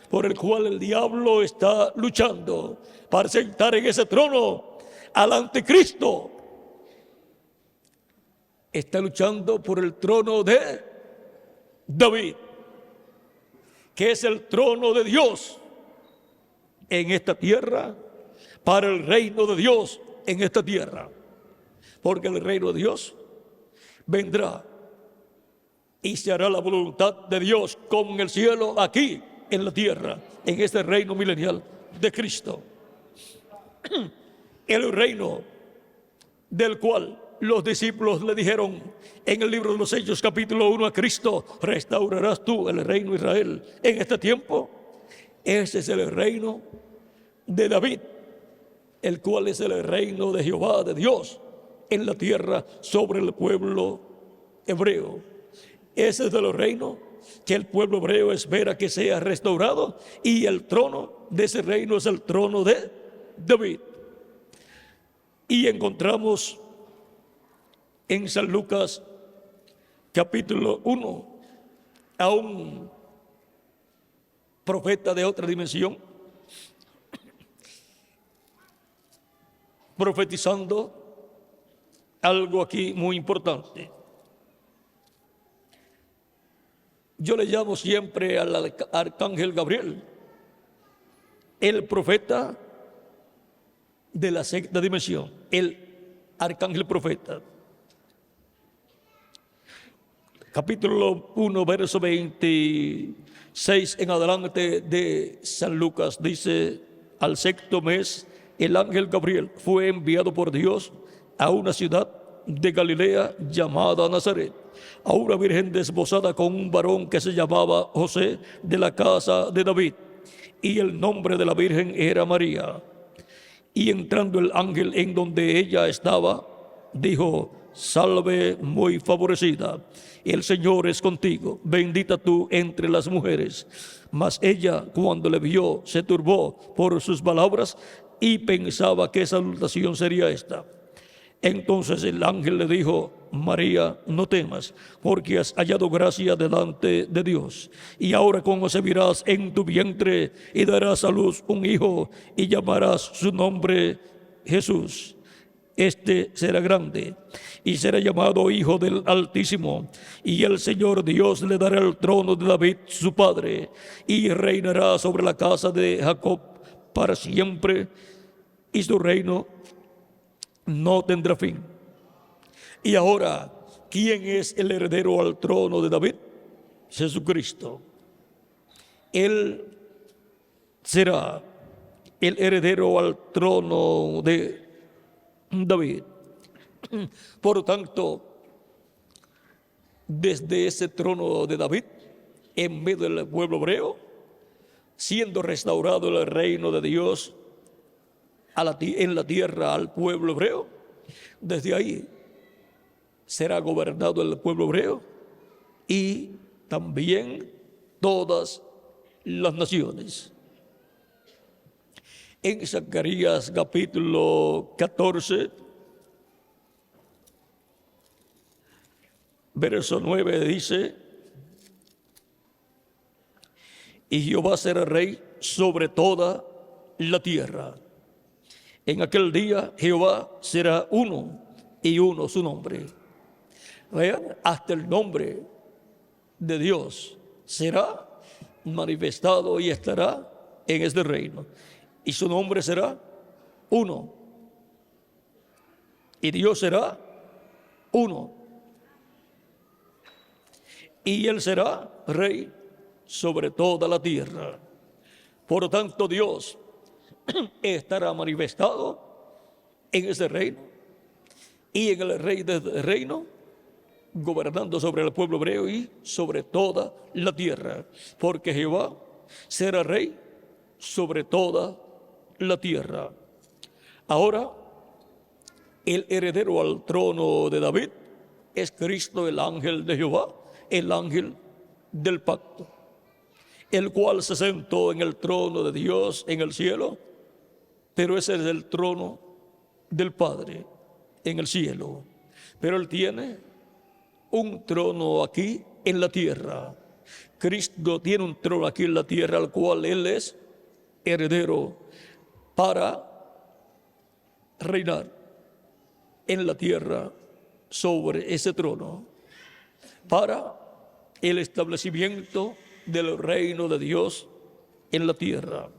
por el cual el diablo está luchando para sentar en ese trono al anticristo. Está luchando por el trono de David, que es el trono de Dios en esta tierra, para el reino de Dios en esta tierra. Porque el reino de Dios vendrá y se hará la voluntad de Dios como en el cielo, aquí en la tierra, en este reino milenial de Cristo. El reino del cual los discípulos le dijeron en el libro de los Hechos capítulo 1 a Cristo: ¿restaurarás tú el reino de Israel en este tiempo? Ese es el reino de David, el cual es el reino de Jehová, de Dios, en la tierra sobre el pueblo hebreo. Ese es el reino que el pueblo hebreo espera que sea restaurado, y el trono de ese reino es el trono de David. Y encontramos en San Lucas capítulo 1 a un profeta de otra dimensión, profetizando algo aquí muy importante. Yo le llamo siempre al arcángel Gabriel el profeta de la sexta dimensión, el arcángel profeta. Capítulo 1, verso 26 en adelante de San Lucas, dice: al sexto mes, el ángel Gabriel fue enviado por Dios a una ciudad de Galilea llamada Nazaret, a una virgen desposada con un varón que se llamaba José, de la casa de David, y el nombre de la virgen era María. Y entrando el ángel en donde ella estaba, dijo: salve, muy favorecida, el Señor es contigo, bendita tú entre las mujeres. Mas ella, cuando le vio, se turbó por sus palabras y pensaba qué salutación sería esta. Entonces el ángel le dijo: María, no temas, porque has hallado gracia delante de Dios. Y ahora concebirás en tu vientre y darás a luz un hijo y llamarás su nombre Jesús. Este será grande y será llamado Hijo del Altísimo, y el Señor Dios le dará el trono de David su padre, y reinará sobre la casa de Jacob para siempre, y su reino no tendrá fin. Y ahora, ¿quién es el heredero al trono de David? Jesucristo. Él será el heredero al trono de David. Por lo tanto, desde ese trono de David, en medio del pueblo hebreo, siendo restaurado el reino de Dios en la tierra al pueblo hebreo, desde ahí será gobernado el pueblo hebreo y también todas las naciones. En Zacarías capítulo 14, verso 9 dice: y Jehová será rey sobre toda la tierra. En aquel día Jehová será uno y uno su nombre. Vean, hasta el nombre de Dios será manifestado y estará en este reino. Y su nombre será uno. Y Dios será uno. Y Él será rey sobre toda la tierra. Por lo tanto, Dios estará manifestado en ese reino y en el rey del reino, gobernando sobre el pueblo hebreo y sobre toda la tierra, porque Jehová será rey sobre toda la tierra. Ahora, el heredero al trono de David es Cristo, el ángel de Jehová, el ángel del pacto, el cual se sentó en el trono de Dios en el cielo, pero ese es el trono del Padre en el cielo. Pero Él tiene un trono aquí en la tierra. Cristo tiene un trono aquí en la tierra, al cual Él es heredero para reinar en la tierra sobre ese trono, para el establecimiento del reino de Dios en la tierra.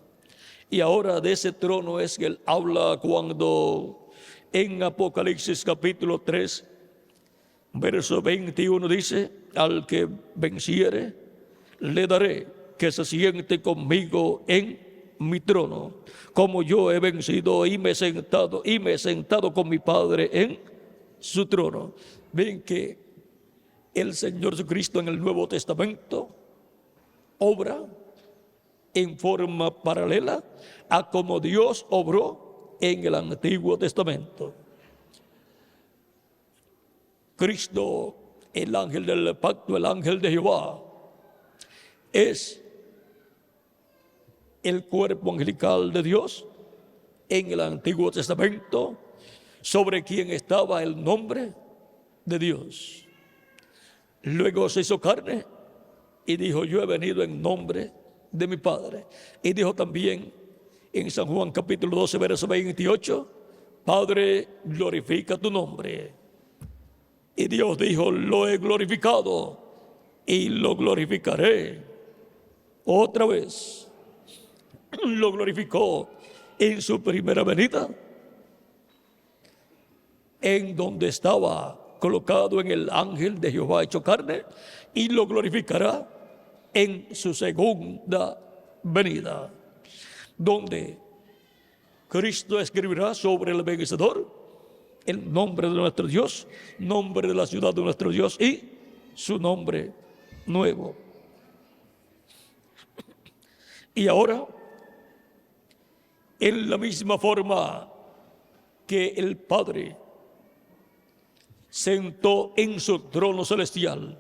Y ahora de ese trono es que Él habla cuando en Apocalipsis capítulo 3, verso 21 dice: al que venciere, le daré que se siente conmigo en mi trono, como yo he vencido y me he sentado con mi Padre en su trono. Ven que el Señor Jesucristo en el Nuevo Testamento obra en forma paralela a como Dios obró en el Antiguo Testamento. Cristo, el ángel del pacto, el ángel de Jehová, es el cuerpo angelical de Dios en el Antiguo Testamento, sobre quien estaba el nombre de Dios. Luego se hizo carne y dijo: yo he venido en nombre de mi Padre. Y dijo también en San Juan capítulo 12, verso 28, Padre, glorifica tu nombre. Y Dios dijo, lo he glorificado y lo glorificaré. Otra vez, lo glorificó en su primera venida, en donde estaba colocado en el ángel de Jehová hecho carne, y lo glorificará en su segunda venida, donde Cristo escribirá sobre el vencedor el nombre de nuestro Dios, nombre de la ciudad de nuestro Dios y su nombre nuevo. Y ahora, en la misma forma que el Padre sentó en su trono celestial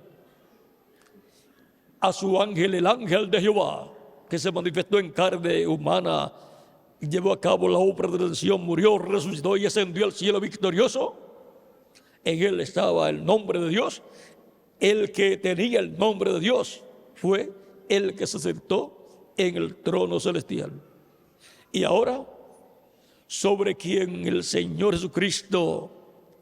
a su ángel, el ángel de Jehová, que se manifestó en carne humana, llevó a cabo la obra de redención, murió, resucitó y ascendió al cielo victorioso. En él estaba el nombre de Dios. El que tenía el nombre de Dios fue el que se sentó en el trono celestial. Y ahora, sobre quien el Señor Jesucristo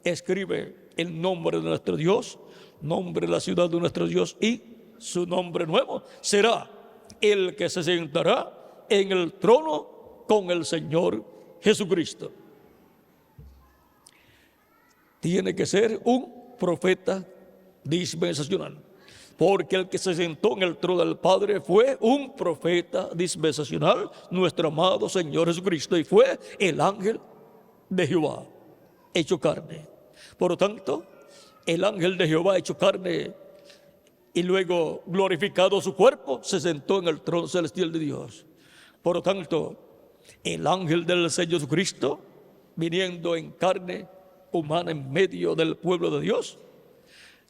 escribe el nombre de nuestro Dios, nombre de la ciudad de nuestro Dios y su nombre nuevo, será el que se sentará en el trono con el Señor Jesucristo. Tiene que ser un profeta dispensacional, porque el que se sentó en el trono del Padre fue un profeta dispensacional, nuestro amado Señor Jesucristo, y fue el ángel de Jehová hecho carne. Por lo tanto, el ángel de Jehová hecho carne y luego glorificado su cuerpo, se sentó en el trono celestial de Dios. Por lo tanto, el ángel del Señor Jesucristo, viniendo en carne humana en medio del pueblo de Dios,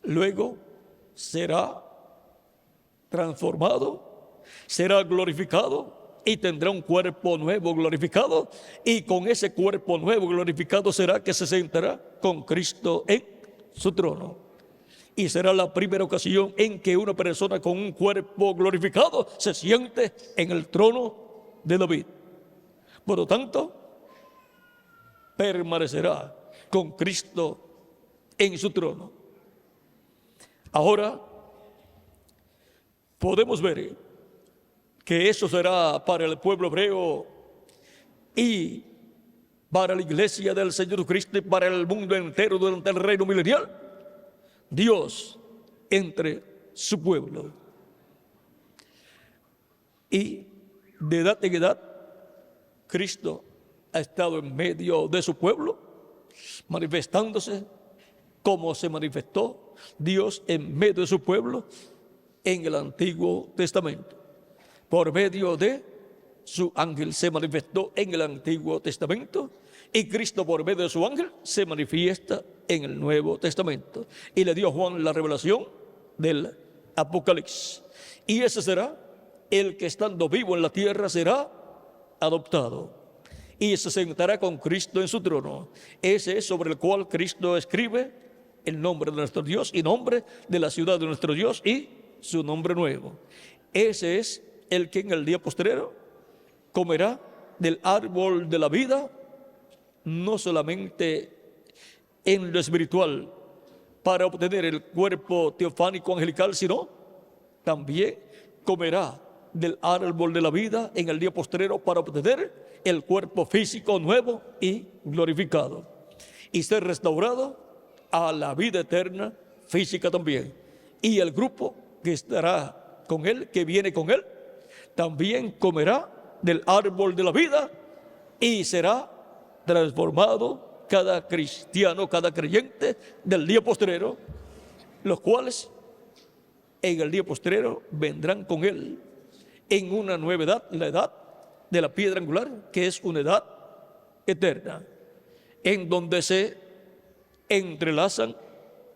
luego será transformado, será glorificado y tendrá un cuerpo nuevo glorificado, y con ese cuerpo nuevo glorificado será que se sentará con Cristo en su trono. Y será la primera ocasión en que una persona con un cuerpo glorificado se siente en el trono de David. Por lo tanto, permanecerá con Cristo en su trono. Ahora, podemos ver que eso será para el pueblo hebreo y para la iglesia del Señor Cristo y para el mundo entero durante el reino milenial. Dios entre su pueblo. Y de edad en edad, Cristo ha estado en medio de su pueblo, manifestándose como se manifestó Dios en medio de su pueblo en el Antiguo Testamento. Por medio de su ángel se manifestó en el Antiguo Testamento, y Cristo por medio de su ángel se manifiesta en el Nuevo Testamento. Y le dio a Juan la revelación del Apocalipsis. Y ese será el que, estando vivo en la tierra, será adoptado y se sentará con Cristo en su trono. Ese es sobre el cual Cristo escribe el nombre de nuestro Dios y nombre de la ciudad de nuestro Dios y su nombre nuevo. Ese es el que en el día postrero comerá del árbol de la vida, no solamente en lo espiritual para obtener el cuerpo teofánico angelical, sino también comerá del árbol de la vida en el día postrero para obtener el cuerpo físico nuevo y glorificado, y ser restaurado a la vida eterna física también. Y el grupo que estará con él, que viene con él, también comerá del árbol de la vida y será transformado cada cristiano, cada creyente del día postrero, los cuales en el día postrero vendrán con él en una nueva edad, la edad de la piedra angular, que es una edad eterna, en donde se entrelazan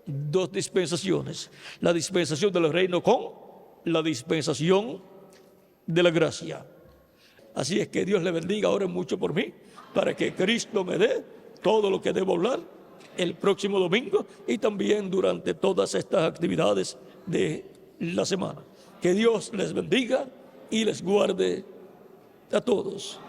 dos dispensaciones: la dispensación del reino con la dispensación de la gracia. Así es que Dios le bendiga, oren mucho por mí, para que Cristo me dé todo lo que debo hablar el próximo domingo y también durante todas estas actividades de la semana. Que Dios les bendiga y les guarde a todos.